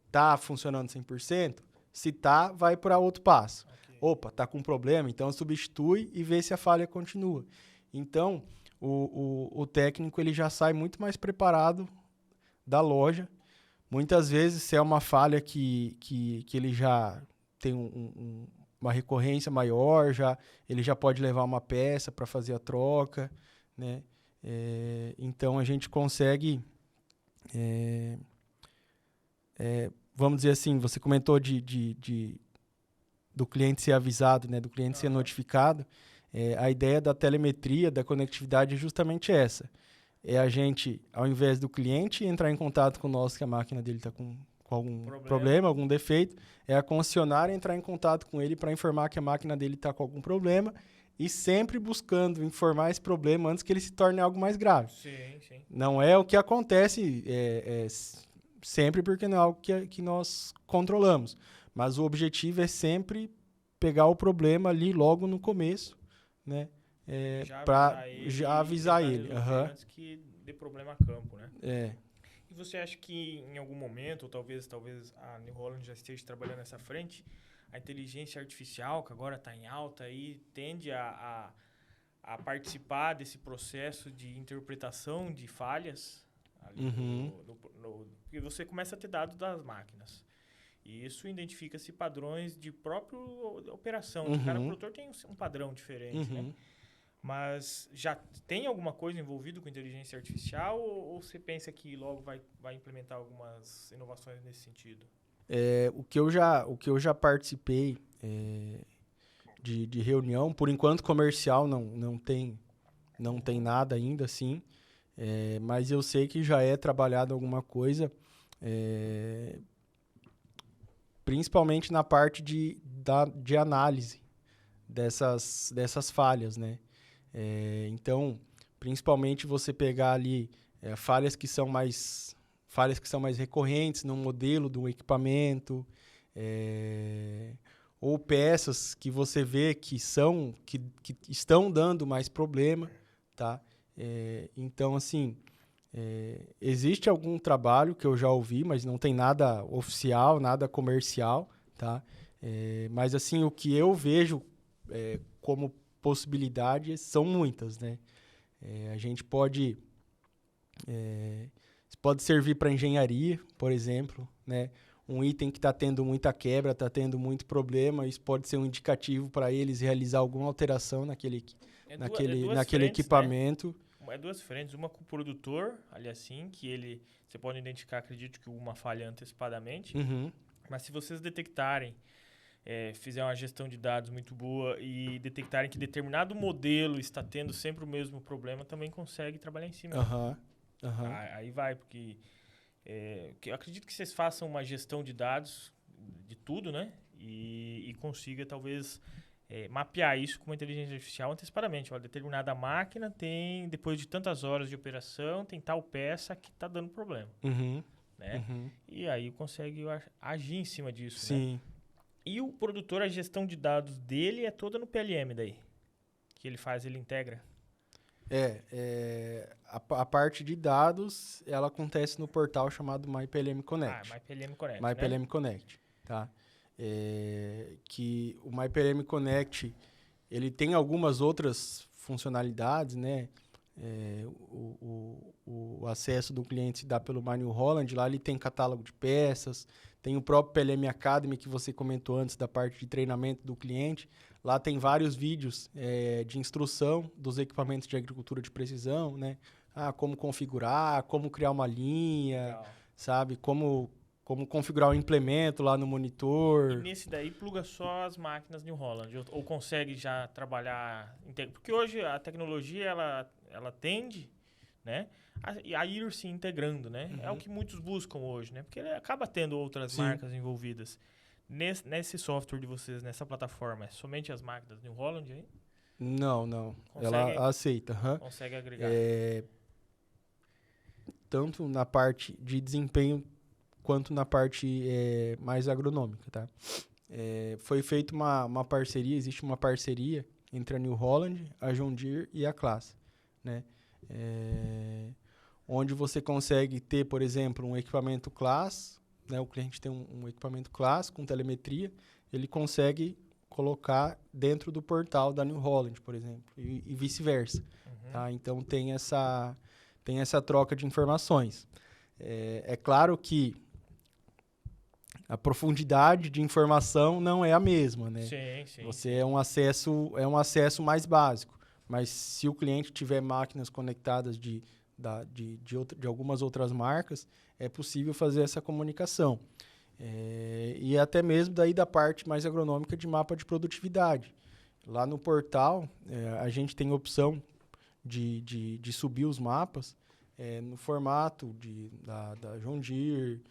Está funcionando 100%? Se está, vai para outro passo. Okay. Opa, está com problema? Então, substitui e vê se a falha continua. Então, o técnico ele já sai muito mais preparado da loja. Muitas vezes, se é uma falha que ele já tem uma recorrência maior, ele já pode levar uma peça para fazer a troca, né? Então, a gente consegue... vamos dizer assim, você comentou do cliente ser avisado, né? Do cliente ser notificado. A ideia da telemetria, da conectividade é justamente essa. A gente, ao invés do cliente entrar em contato com nós que a máquina dele está com com algum problema, algum defeito, é a concessionária entrar em contato com ele para informar que a máquina dele está com algum problema e sempre buscando informar esse problema antes que ele se torne algo mais grave. Sim, sim. Não é o que acontece sempre, porque não é algo que nós controlamos. Mas o objetivo é sempre pegar o problema ali logo no começo, né? Para já avisar ele. Antes que dê problema a campo, né? E você acha que em algum momento, ou talvez a New Holland já esteja trabalhando nessa frente, a inteligência artificial, que agora está em alta, aí, tende a participar desse processo de interpretação de falhas? Ali porque você começa a ter dados das máquinas. E isso identifica-se padrões de própria operação. Cada produtor tem um padrão diferente, né? Mas já tem alguma coisa envolvida com inteligência artificial ou você pensa que logo vai implementar algumas inovações nesse sentido? O que eu já participei de reunião, por enquanto comercial não tem nada ainda assim, mas eu sei que já é trabalhado alguma coisa, principalmente na parte de análise dessas falhas, né? Então, principalmente você pegar ali falhas que são mais recorrentes no modelo do equipamento, ou peças que você vê que estão dando mais problema, tá? Então, assim, existe algum trabalho que eu já ouvi, mas não tem nada oficial, nada comercial, tá? Mas, assim, o que eu vejo como possibilidades são muitas, né? A gente pode servir para engenharia, por exemplo, né? Um item que está tendo muita quebra, está tendo muito problema, isso pode ser um indicativo para eles realizar alguma alteração naquele equipamento. Né? É duas frentes, uma com o produtor, ali assim, que você pode identificar, acredito que uma falha antecipadamente, mas se vocês detectarem, fizer uma gestão de dados muito boa e detectarem que determinado modelo está tendo sempre o mesmo problema, também consegue trabalhar em cima. Aí vai, porque eu acredito que vocês façam uma gestão de dados de tudo, né? E consiga, talvez, mapear isso com uma inteligência artificial antecipadamente. Olha, determinada máquina tem, depois de tantas horas de operação, tem tal peça que está dando problema. Né? E aí consegue agir em cima disso, Sim. Né? E o produtor, a gestão de dados dele é toda no PLM daí? Que ele integra? A parte de dados, ela acontece no portal chamado MyPLM Connect. MyPLM Connect, MyPLM né? Connect, tá? Que o MyPLM Connect, ele tem algumas outras funcionalidades, né? O acesso do cliente se dá pelo My New Holland, lá ele tem catálogo de peças, tem o próprio PLM Academy que você comentou antes da parte de treinamento do cliente. Lá tem vários vídeos de instrução dos equipamentos de agricultura de precisão, né? Como configurar, como criar uma linha, Legal. sabe? Como configurar o implemento lá no monitor. E nesse daí pluga só as máquinas New Holland? Ou consegue já trabalhar... Porque hoje a tecnologia, ela tende, né, a ir se integrando, né? É o que muitos buscam hoje, né? Porque ele acaba tendo outras marcas envolvidas. Nesse software de vocês, nessa plataforma, é somente as máquinas New Holland aí? Não. Ela aceita. Consegue agregar. Tanto na parte de desempenho quanto na parte mais agronômica, tá? Foi feita uma parceria, existe uma parceria entre a New Holland, a John Deere e a Claas, né? Onde você consegue ter, por exemplo, um equipamento Claas, né? O cliente tem um equipamento Claas com telemetria, ele consegue colocar dentro do portal da New Holland, por exemplo, e vice-versa. Tá? Então, tem essa troca de informações. É claro que a profundidade de informação não é a mesma, né? Sim. Você é um acesso mais básico. Mas se o cliente tiver máquinas conectadas de algumas outras marcas, é possível fazer essa comunicação. E até mesmo daí da parte mais agronômica de mapa de produtividade. Lá no portal, a gente tem opção de subir os mapas no formato da John Deere,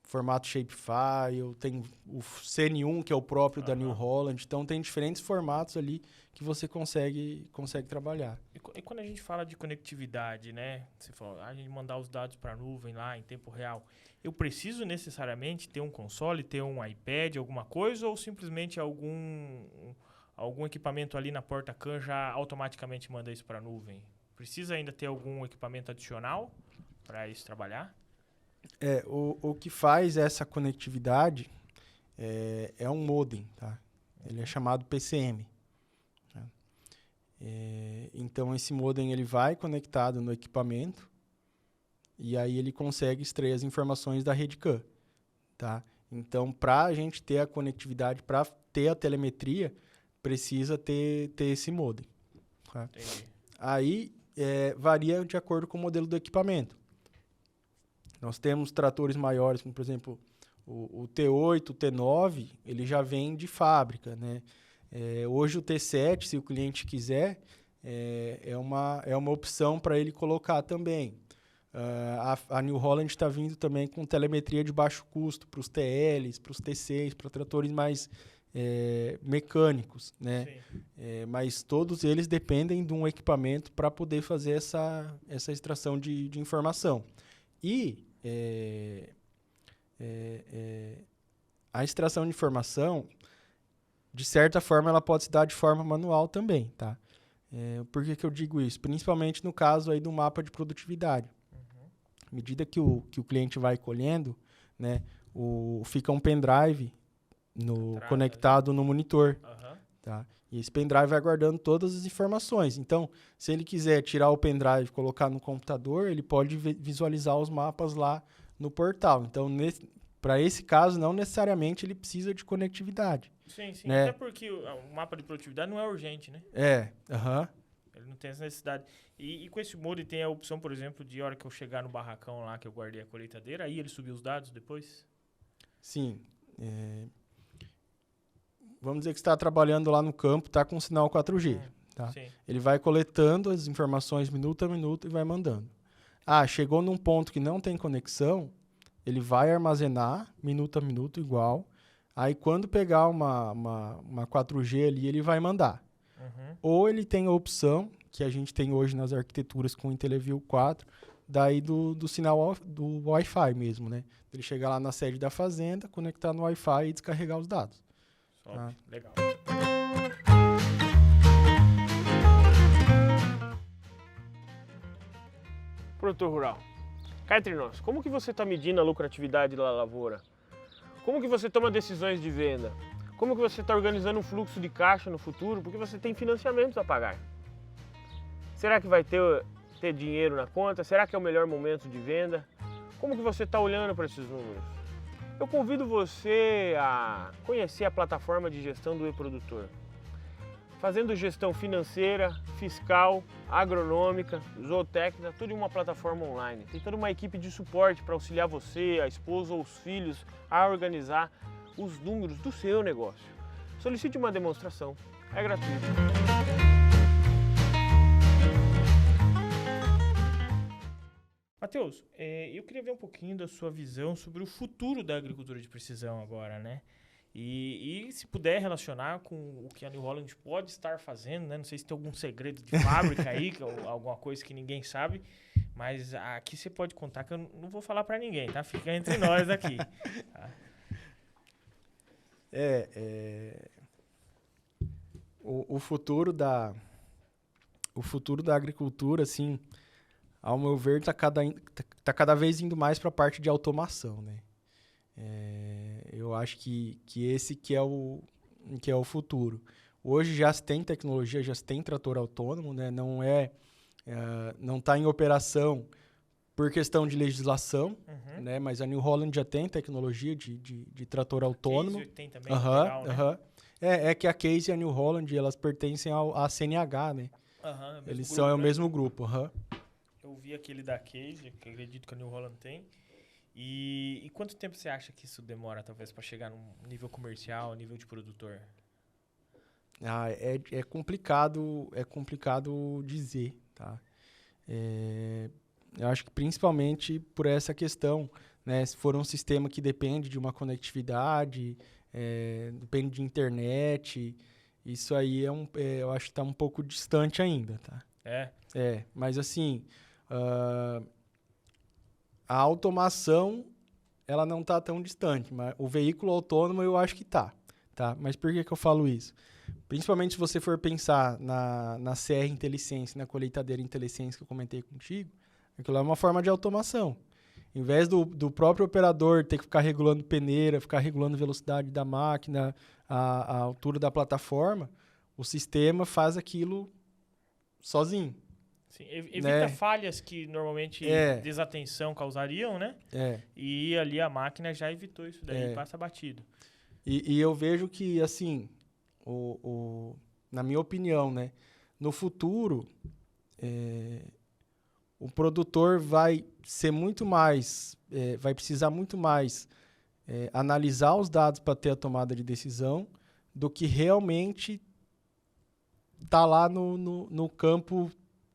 formato shapefile, tem o CN1, que é o próprio da New Holland. Então, tem diferentes formatos ali que você consegue trabalhar. E quando a gente fala de conectividade, né? Você falou, a gente mandar os dados para a nuvem lá em tempo real. Eu preciso necessariamente ter um console, ter um iPad, alguma coisa, ou simplesmente algum equipamento ali na porta CAN já automaticamente manda isso para a nuvem? Precisa ainda ter algum equipamento adicional para isso trabalhar? O que faz essa conectividade é um modem, tá? Ele é chamado PCM. Tá? Então, esse modem ele vai conectado no equipamento e aí ele consegue extrair as informações da rede CAN. Tá? Então, para a gente ter a conectividade, para ter a telemetria, precisa ter esse modem. Tá? Entendi. Aí, varia de acordo com o modelo do equipamento. Nós temos tratores maiores, como, por exemplo, o T8, o T9, ele já vem de fábrica, né? Hoje o T7, se o cliente quiser, é uma opção para ele colocar também. A New Holland está vindo também com telemetria de baixo custo para os TLs, para os T6, para tratores mais mecânicos, né? Mas todos eles dependem de um equipamento para poder fazer essa extração de informação. E a extração de informação, de certa forma, ela pode se dar de forma manual também, tá? Por que eu digo isso? Principalmente no caso aí do mapa de produtividade. À medida que o cliente vai colhendo, né, fica um pendrive conectado no monitor. Tá? E esse pendrive vai guardando todas as informações. Então, se ele quiser tirar o pendrive e colocar no computador, ele pode visualizar os mapas lá no portal. Então, para esse caso, não necessariamente ele precisa de conectividade. Sim, né? Até porque o mapa de produtividade não é urgente, né? Ele não tem essa necessidade. E com esse modem tem a opção, por exemplo, de hora que eu chegar no barracão lá, que eu guardei a colheitadeira, aí ele subir os dados depois? Sim. Vamos dizer que você está trabalhando lá no campo, está com sinal 4G. Tá? Ele vai coletando as informações minuto a minuto e vai mandando. Chegou num ponto que não tem conexão, ele vai armazenar minuto a minuto igual. Aí, quando pegar uma 4G ali, ele vai mandar. Ou ele tem a opção, que a gente tem hoje nas arquiteturas com IntelliView 4, daí do sinal do Wi-Fi mesmo, né? Ele chegar lá na sede da fazenda, conectar no Wi-Fi e descarregar os dados. Legal. Produtor rural, cá entre nós, como que você está medindo a lucratividade da lavoura? Como que você toma decisões de venda? Como que você está organizando um fluxo de caixa no futuro? Porque você tem financiamentos a pagar. Será que vai ter dinheiro na conta? Será que é o melhor momento de venda? Como que você está olhando para esses números? Eu convido você a conhecer a plataforma de gestão do eProdutor. Fazendo gestão financeira, fiscal, agronômica, zootécnica, tudo em uma plataforma online. Tem toda uma equipe de suporte para auxiliar você, a esposa ou os filhos a organizar os números do seu negócio. Solicite uma demonstração, é gratuito. Matheus, eu queria ver um pouquinho da sua visão sobre o futuro da agricultura de precisão agora, né? E se puder relacionar com o que a New Holland pode estar fazendo, né? Não sei se tem algum segredo de fábrica aí, alguma coisa que ninguém sabe, mas aqui você pode contar que eu não vou falar para ninguém, tá? Fica entre nós aqui. Tá? O futuro da agricultura, assim, ao meu ver, tá cada vez indo mais para a parte de automação, né? Eu acho que esse que é o futuro. Hoje já se tem tecnologia, já se tem trator autônomo, né? Não está em operação por questão de legislação, né? Mas a New Holland já tem tecnologia de trator autônomo. A Case tem também, legal, né? É que a Case e a New Holland, elas pertencem à CNH, né? Eles são o mesmo grupo. Eu vi aquele da Case, que acredito que a New Holland tem. E quanto tempo você acha que isso demora, talvez, para chegar num nível comercial, nível de produtor? É complicado dizer, tá? Eu acho que principalmente por essa questão, né? Se for um sistema que depende de uma conectividade, depende de internet, isso aí eu acho que está um pouco distante ainda, tá? Mas assim, a automação, ela não está tão distante, mas o veículo autônomo eu acho que tá? Mas por que eu falo isso? Principalmente se você for pensar na CR IntelliSense, na colheitadeira IntelliSense que eu comentei contigo, aquilo é uma forma de automação. Em vez do próprio operador ter que ficar regulando peneira, ficar regulando a velocidade da máquina, a altura da plataforma, o sistema faz aquilo sozinho. Sim, evita né? falhas que normalmente desatenção causariam, né? E ali a máquina já evitou isso daí, passa batido. E eu vejo que, assim, na minha opinião, né? No futuro, o produtor vai ser muito mais, vai precisar muito mais analisar os dados para ter a tomada de decisão do que realmente tá lá no campo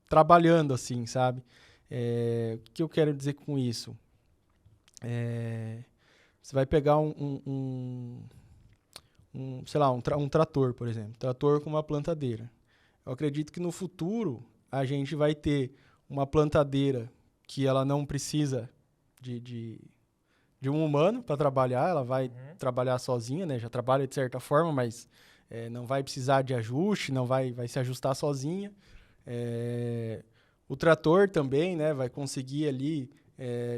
trabalhando, assim, sabe? O que eu quero dizer com isso? Você vai pegar sei lá, um trator, por exemplo. Trator com uma plantadeira. Eu acredito que no futuro a gente vai ter uma plantadeira que ela não precisa de um humano para trabalhar, ela vai trabalhar sozinha, né? Já trabalha de certa forma, mas não vai precisar de ajuste, não vai se ajustar sozinha. O trator também, né? Vai conseguir ali,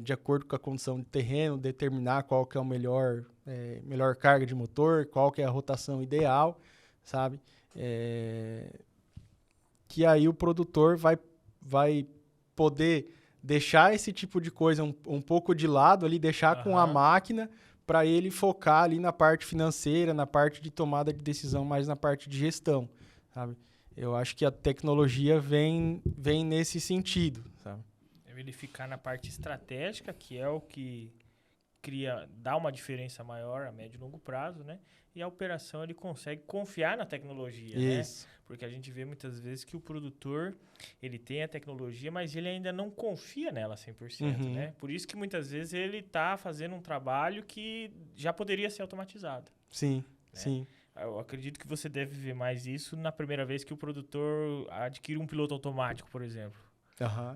de acordo com a condição de terreno, determinar qual que é o melhor carga de motor, qual que é a rotação ideal, sabe? Que aí o produtor vai poder deixar esse tipo de coisa um pouco de lado ali, deixar com a máquina para ele focar ali na parte financeira, na parte de tomada de decisão, mais na parte de gestão, sabe? Eu acho que a tecnologia vem nesse sentido, sabe? Ele ficar na parte estratégica, que é o que dá uma diferença maior a médio e longo prazo, né? E a operação ele consegue confiar na tecnologia, Isso. né? Porque a gente vê muitas vezes que o produtor, ele tem a tecnologia, mas ele ainda não confia nela 100%, né? Por isso que muitas vezes ele está fazendo um trabalho que já poderia ser automatizado. Sim, né? sim. Eu acredito que você deve ver mais isso na primeira vez que o produtor adquire um piloto automático, por exemplo.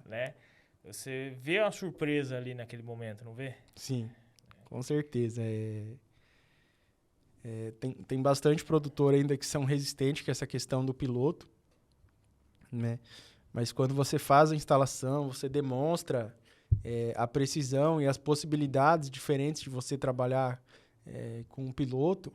Né? Você vê uma surpresa ali naquele momento, não vê? Sim, com certeza. Tem bastante produtor ainda que são resistentes com essa questão do piloto, né? Mas quando você faz a instalação, você demonstra a precisão e as possibilidades diferentes de você trabalhar com um piloto,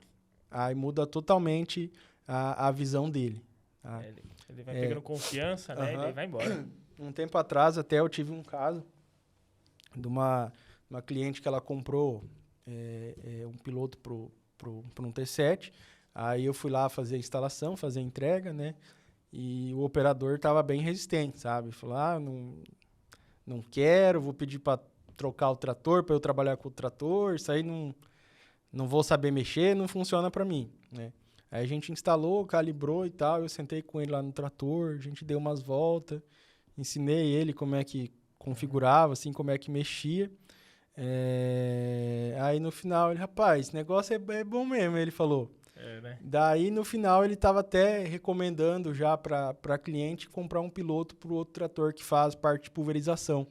aí muda totalmente a visão dele. Tá? Ele vai pegando confiança, né? E daí vai embora. Um tempo atrás até eu tive um caso de uma cliente que ela comprou um piloto para um T7. Aí eu fui lá fazer a instalação, fazer a entrega, né? E o operador estava bem resistente, sabe? Falou, não quero, vou pedir para trocar o trator, para eu trabalhar com o trator, isso aí não vou saber mexer, não funciona para mim, né? Aí a gente instalou, calibrou e tal, eu sentei com ele lá no trator, a gente deu umas voltas, ensinei ele como é que configurava, assim, como é que mexia. Aí no final ele, rapaz, esse negócio é bom mesmo, ele falou. Né? Daí no final ele estava até recomendando já para cliente comprar um piloto para o outro trator que faz parte de pulverização,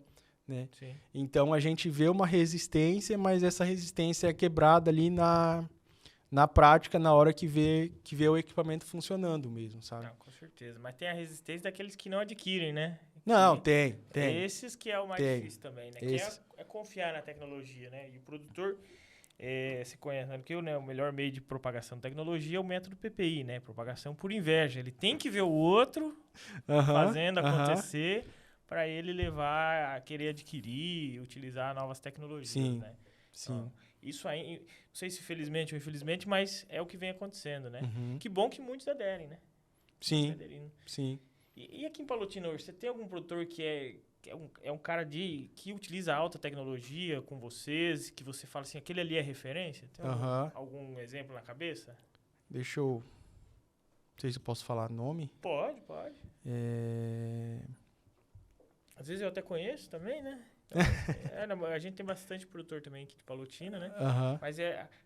né? Sim. Então a gente vê uma resistência, mas essa resistência é quebrada ali na prática, na hora que vê o equipamento funcionando mesmo, sabe? Não, com certeza. Mas tem a resistência daqueles que não adquirem, né? Não, tem. Esses que é o mais difícil também, né? Que é confiar na tecnologia, né? E o produtor, se conhece, né? Porque o melhor meio de propagação de tecnologia é o método PPI, né? Propagação por inveja. Ele tem que ver o outro fazendo acontecer para ele levar a querer adquirir, utilizar novas tecnologias, sim, né? Sim. Então, isso aí, não sei se felizmente ou infelizmente, mas é o que vem acontecendo, né? Que bom que muitos aderem, né? Sim, sim. E aqui em Palotina hoje, você tem algum produtor que é um cara que utiliza alta tecnologia com vocês, que você fala assim, aquele ali é referência? Tem algum exemplo na cabeça? Deixa eu... Não sei se eu posso falar nome. Pode. Às vezes eu até conheço também, né? Então, a gente tem bastante produtor também aqui de Palotina, né? Mas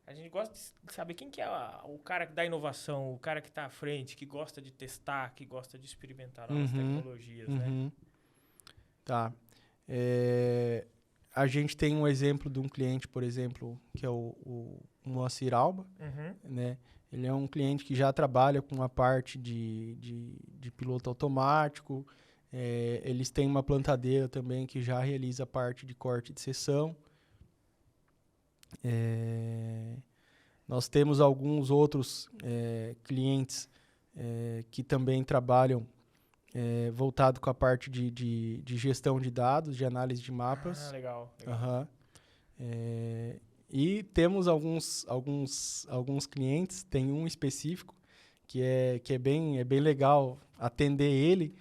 a gente gosta de saber quem que é o cara da inovação, o cara que está à frente, que gosta de testar, que gosta de experimentar novas tecnologias, né? Tá. A gente tem um exemplo de um cliente, por exemplo, que é o Moacir Alba, né? Ele é um cliente que já trabalha com a parte de piloto automático. Eles têm uma plantadeira também que já realiza a parte de corte de seção. Nós temos alguns outros clientes que também trabalham voltado com a parte de gestão de dados, de análise de mapas. Legal. E temos alguns clientes, tem um específico que é bem legal atender ele,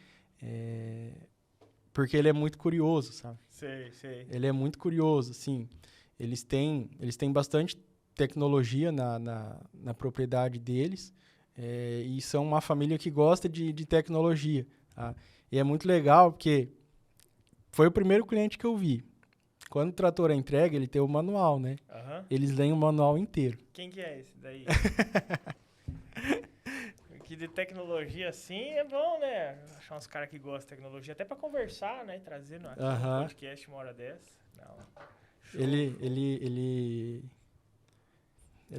porque ele é muito curioso, sabe? Sei. Ele é muito curioso, sim. Eles têm bastante tecnologia na propriedade deles, e são uma família que gosta de tecnologia. Tá? E é muito legal porque foi o primeiro cliente que eu vi. Quando o trator é entregue, ele tem o manual, né? Eles leem o manual inteiro. Quem que é esse daí? Que de tecnologia assim é bom, né? Achar uns caras que gostam de tecnologia, até pra conversar, né? Trazer no podcast uma hora dessa. Ele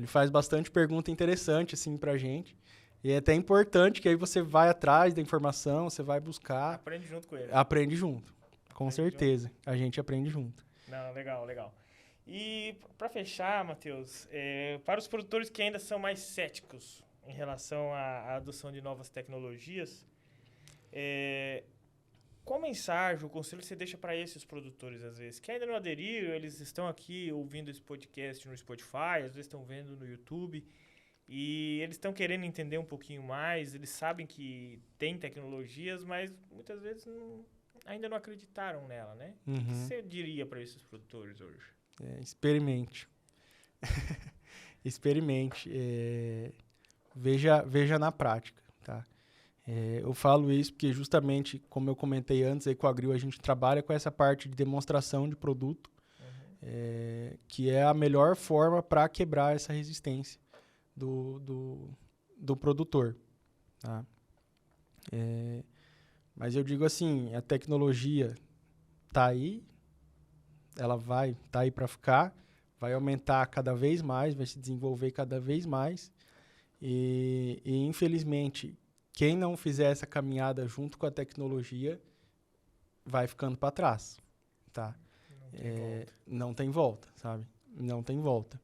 faz bastante pergunta interessante, assim, pra gente. E é até importante que aí você vai atrás da informação, você vai buscar. Aprende junto com ele. Aprende junto, com certeza. A gente aprende junto. Não, legal. E para fechar, Matheus, para os produtores que ainda são mais céticos em relação à adoção de novas tecnologias, qual mensagem, o conselho você deixa para esses produtores, às vezes, que ainda não aderiram, eles estão aqui ouvindo esse podcast no Spotify, às vezes estão vendo no YouTube, e eles estão querendo entender um pouquinho mais, eles sabem que tem tecnologias, mas muitas vezes ainda não acreditaram nela, né? O que você diria para esses produtores hoje? Experimente. Experimente. Veja na prática, tá? Eu falo isso porque justamente, como eu comentei antes, a Equagril a gente trabalha com essa parte de demonstração de produto, que é a melhor forma para quebrar essa resistência do produtor, tá? Mas eu digo assim, a tecnologia tá aí, ela tá aí para ficar, vai aumentar cada vez mais, vai se desenvolver cada vez mais, e infelizmente, quem não fizer essa caminhada junto com a tecnologia vai ficando para trás, tá? Não tem volta, sabe? Não tem volta.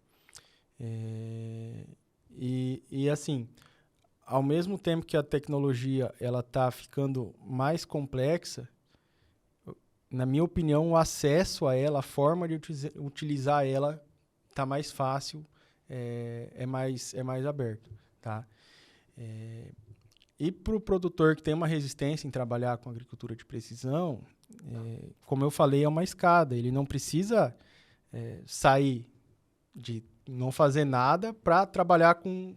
E assim, ao mesmo tempo que a tecnologia ela está ficando mais complexa, na minha opinião, o acesso a ela, a forma de utilizar ela está mais fácil, é mais aberto, tá? E para o produtor que tem uma resistência em trabalhar com agricultura de precisão, como eu falei, é uma escada. Ele não precisa sair de não fazer nada para trabalhar com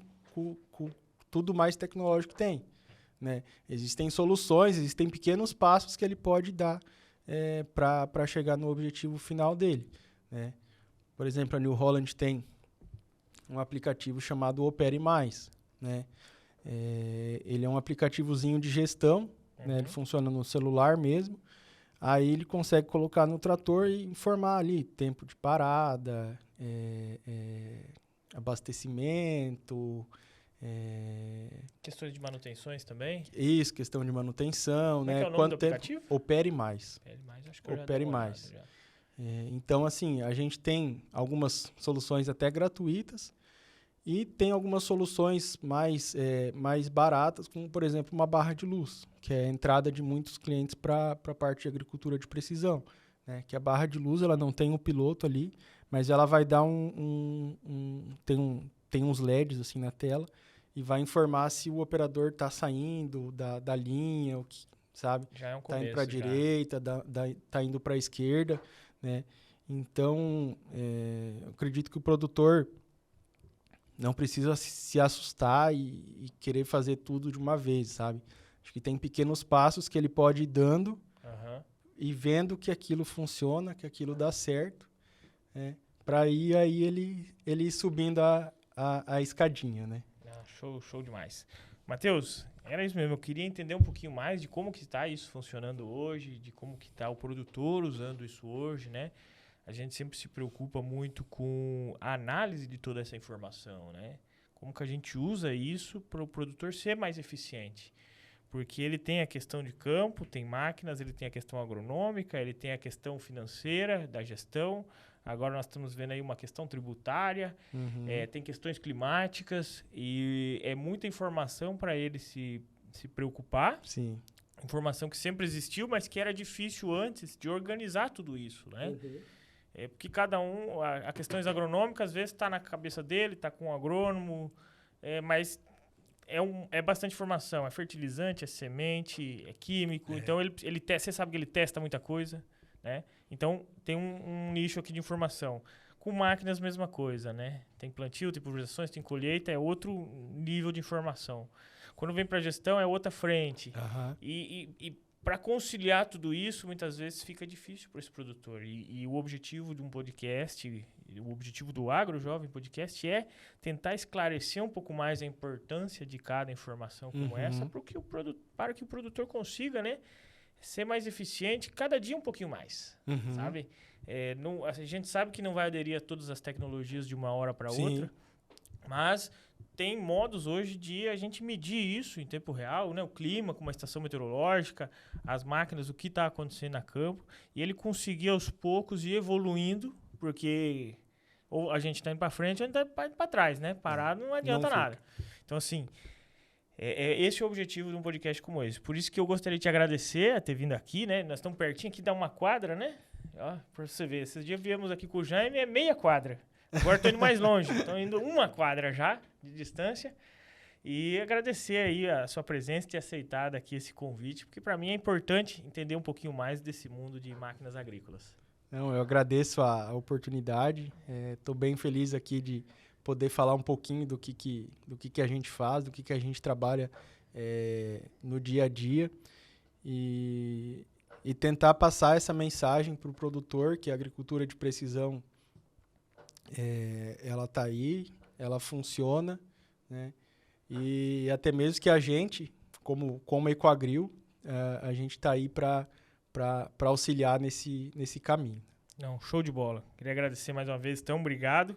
tudo mais tecnológico que tem, né? Existem soluções, existem pequenos passos que ele pode dar para chegar no objetivo final dele, né? Por exemplo, a New Holland tem um aplicativo chamado Opere Mais, né? Ele é um aplicativozinho de gestão, né? Ele funciona no celular mesmo. Aí ele consegue colocar no trator e informar ali tempo de parada, abastecimento. Questões de manutenções também? Isso, questão de manutenção. Como né? é o nome do aplicativo? Opere Mais. Acho que eu Opere já Mais. já. Então, assim, a gente tem algumas soluções até gratuitas e tem algumas soluções mais baratas, como, por exemplo, uma barra de luz, que é a entrada de muitos clientes para a parte de agricultura de precisão, né? Que a barra de luz ela não tem um piloto ali, mas ela vai dar tem uns LEDs assim na tela e vai informar se o operador está saindo da linha, sabe? Já é um começo. Está indo para a direita, está indo para a esquerda, né? Então, eu acredito que o produtor não precisa se assustar e querer fazer tudo de uma vez, sabe? Acho que tem pequenos passos que ele pode ir dando e vendo que aquilo funciona, que aquilo dá certo, né? Para aí ele ir subindo a escadinha, né? Show demais. Matheus, era isso mesmo. Eu queria entender um pouquinho mais de como que está isso funcionando hoje, de como que está o produtor usando isso hoje, né? A gente sempre se preocupa muito com a análise de toda essa informação, né? Como que a gente usa isso para o produtor ser mais eficiente. Porque ele tem a questão de campo, tem máquinas, ele tem a questão agronômica, ele tem a questão financeira, da gestão. Agora nós estamos vendo aí uma questão tributária, tem questões climáticas e é muita informação para ele se preocupar. Sim. Informação que sempre existiu, mas que era difícil antes de organizar tudo isso, né? Porque cada um, a questões agronômicas, às vezes está na cabeça dele, está com um agrônomo, mas é bastante informação. É fertilizante, é semente, é químico. Então, você sabe que ele testa muita coisa, né? Então, tem um nicho aqui de informação. Com máquinas, mesma coisa, né? Tem plantio, tem pulverizações, tem colheita, é outro nível de informação. Quando vem para gestão, é outra frente. E para conciliar tudo isso, muitas vezes fica difícil para esse produtor. E o objetivo de um podcast, o objetivo do Agro Jovem Podcast é tentar esclarecer um pouco mais a importância de cada informação como essa, para que o produtor consiga, né, ser mais eficiente cada dia um pouquinho mais, sabe? A gente sabe que não vai aderir a todas as tecnologias de uma hora para outra, mas tem modos hoje de a gente medir isso em tempo real, né? O clima com uma estação meteorológica, as máquinas, o que está acontecendo a campo, e ele conseguir aos poucos ir evoluindo, porque ou a gente está indo para frente ou a gente está indo para trás, né? Parado não adianta nada. Então, assim, esse é o objetivo de um podcast como esse. Por isso que eu gostaria de te agradecer a ter vindo aqui, né? Nós estamos pertinho aqui, dá uma quadra, né? Ó, para você ver, esses dias viemos aqui com o Jaime, é meia quadra. Agora estou indo mais longe, estou indo uma quadra já de distância. E agradecer aí a sua presença e ter aceitado aqui esse convite, porque para mim é importante entender um pouquinho mais desse mundo de máquinas agrícolas. Não, eu agradeço a oportunidade. Estou bem feliz aqui de poder falar um pouquinho do que a gente faz, do que a gente trabalha no dia a dia e tentar passar essa mensagem para o produtor que a agricultura de precisão ela está aí, ela funciona, né? E até mesmo que a gente, como Ecoagril, a gente está aí para auxiliar nesse caminho. Não, show de bola. Queria agradecer mais uma vez, então, obrigado.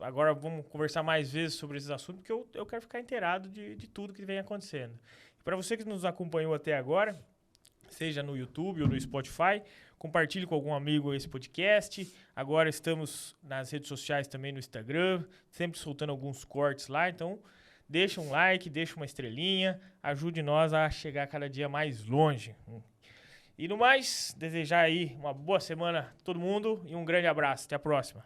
Agora vamos conversar mais vezes sobre esses assuntos, porque eu quero ficar inteirado de tudo que vem acontecendo. Para você que nos acompanhou até agora, seja no YouTube ou no Spotify, compartilhe com algum amigo esse podcast. Agora estamos nas redes sociais também, no Instagram, sempre soltando alguns cortes lá. Então, deixa um like, deixa uma estrelinha, ajude nós a chegar cada dia mais longe. E no mais, desejar aí uma boa semana a todo mundo e um grande abraço. Até a próxima.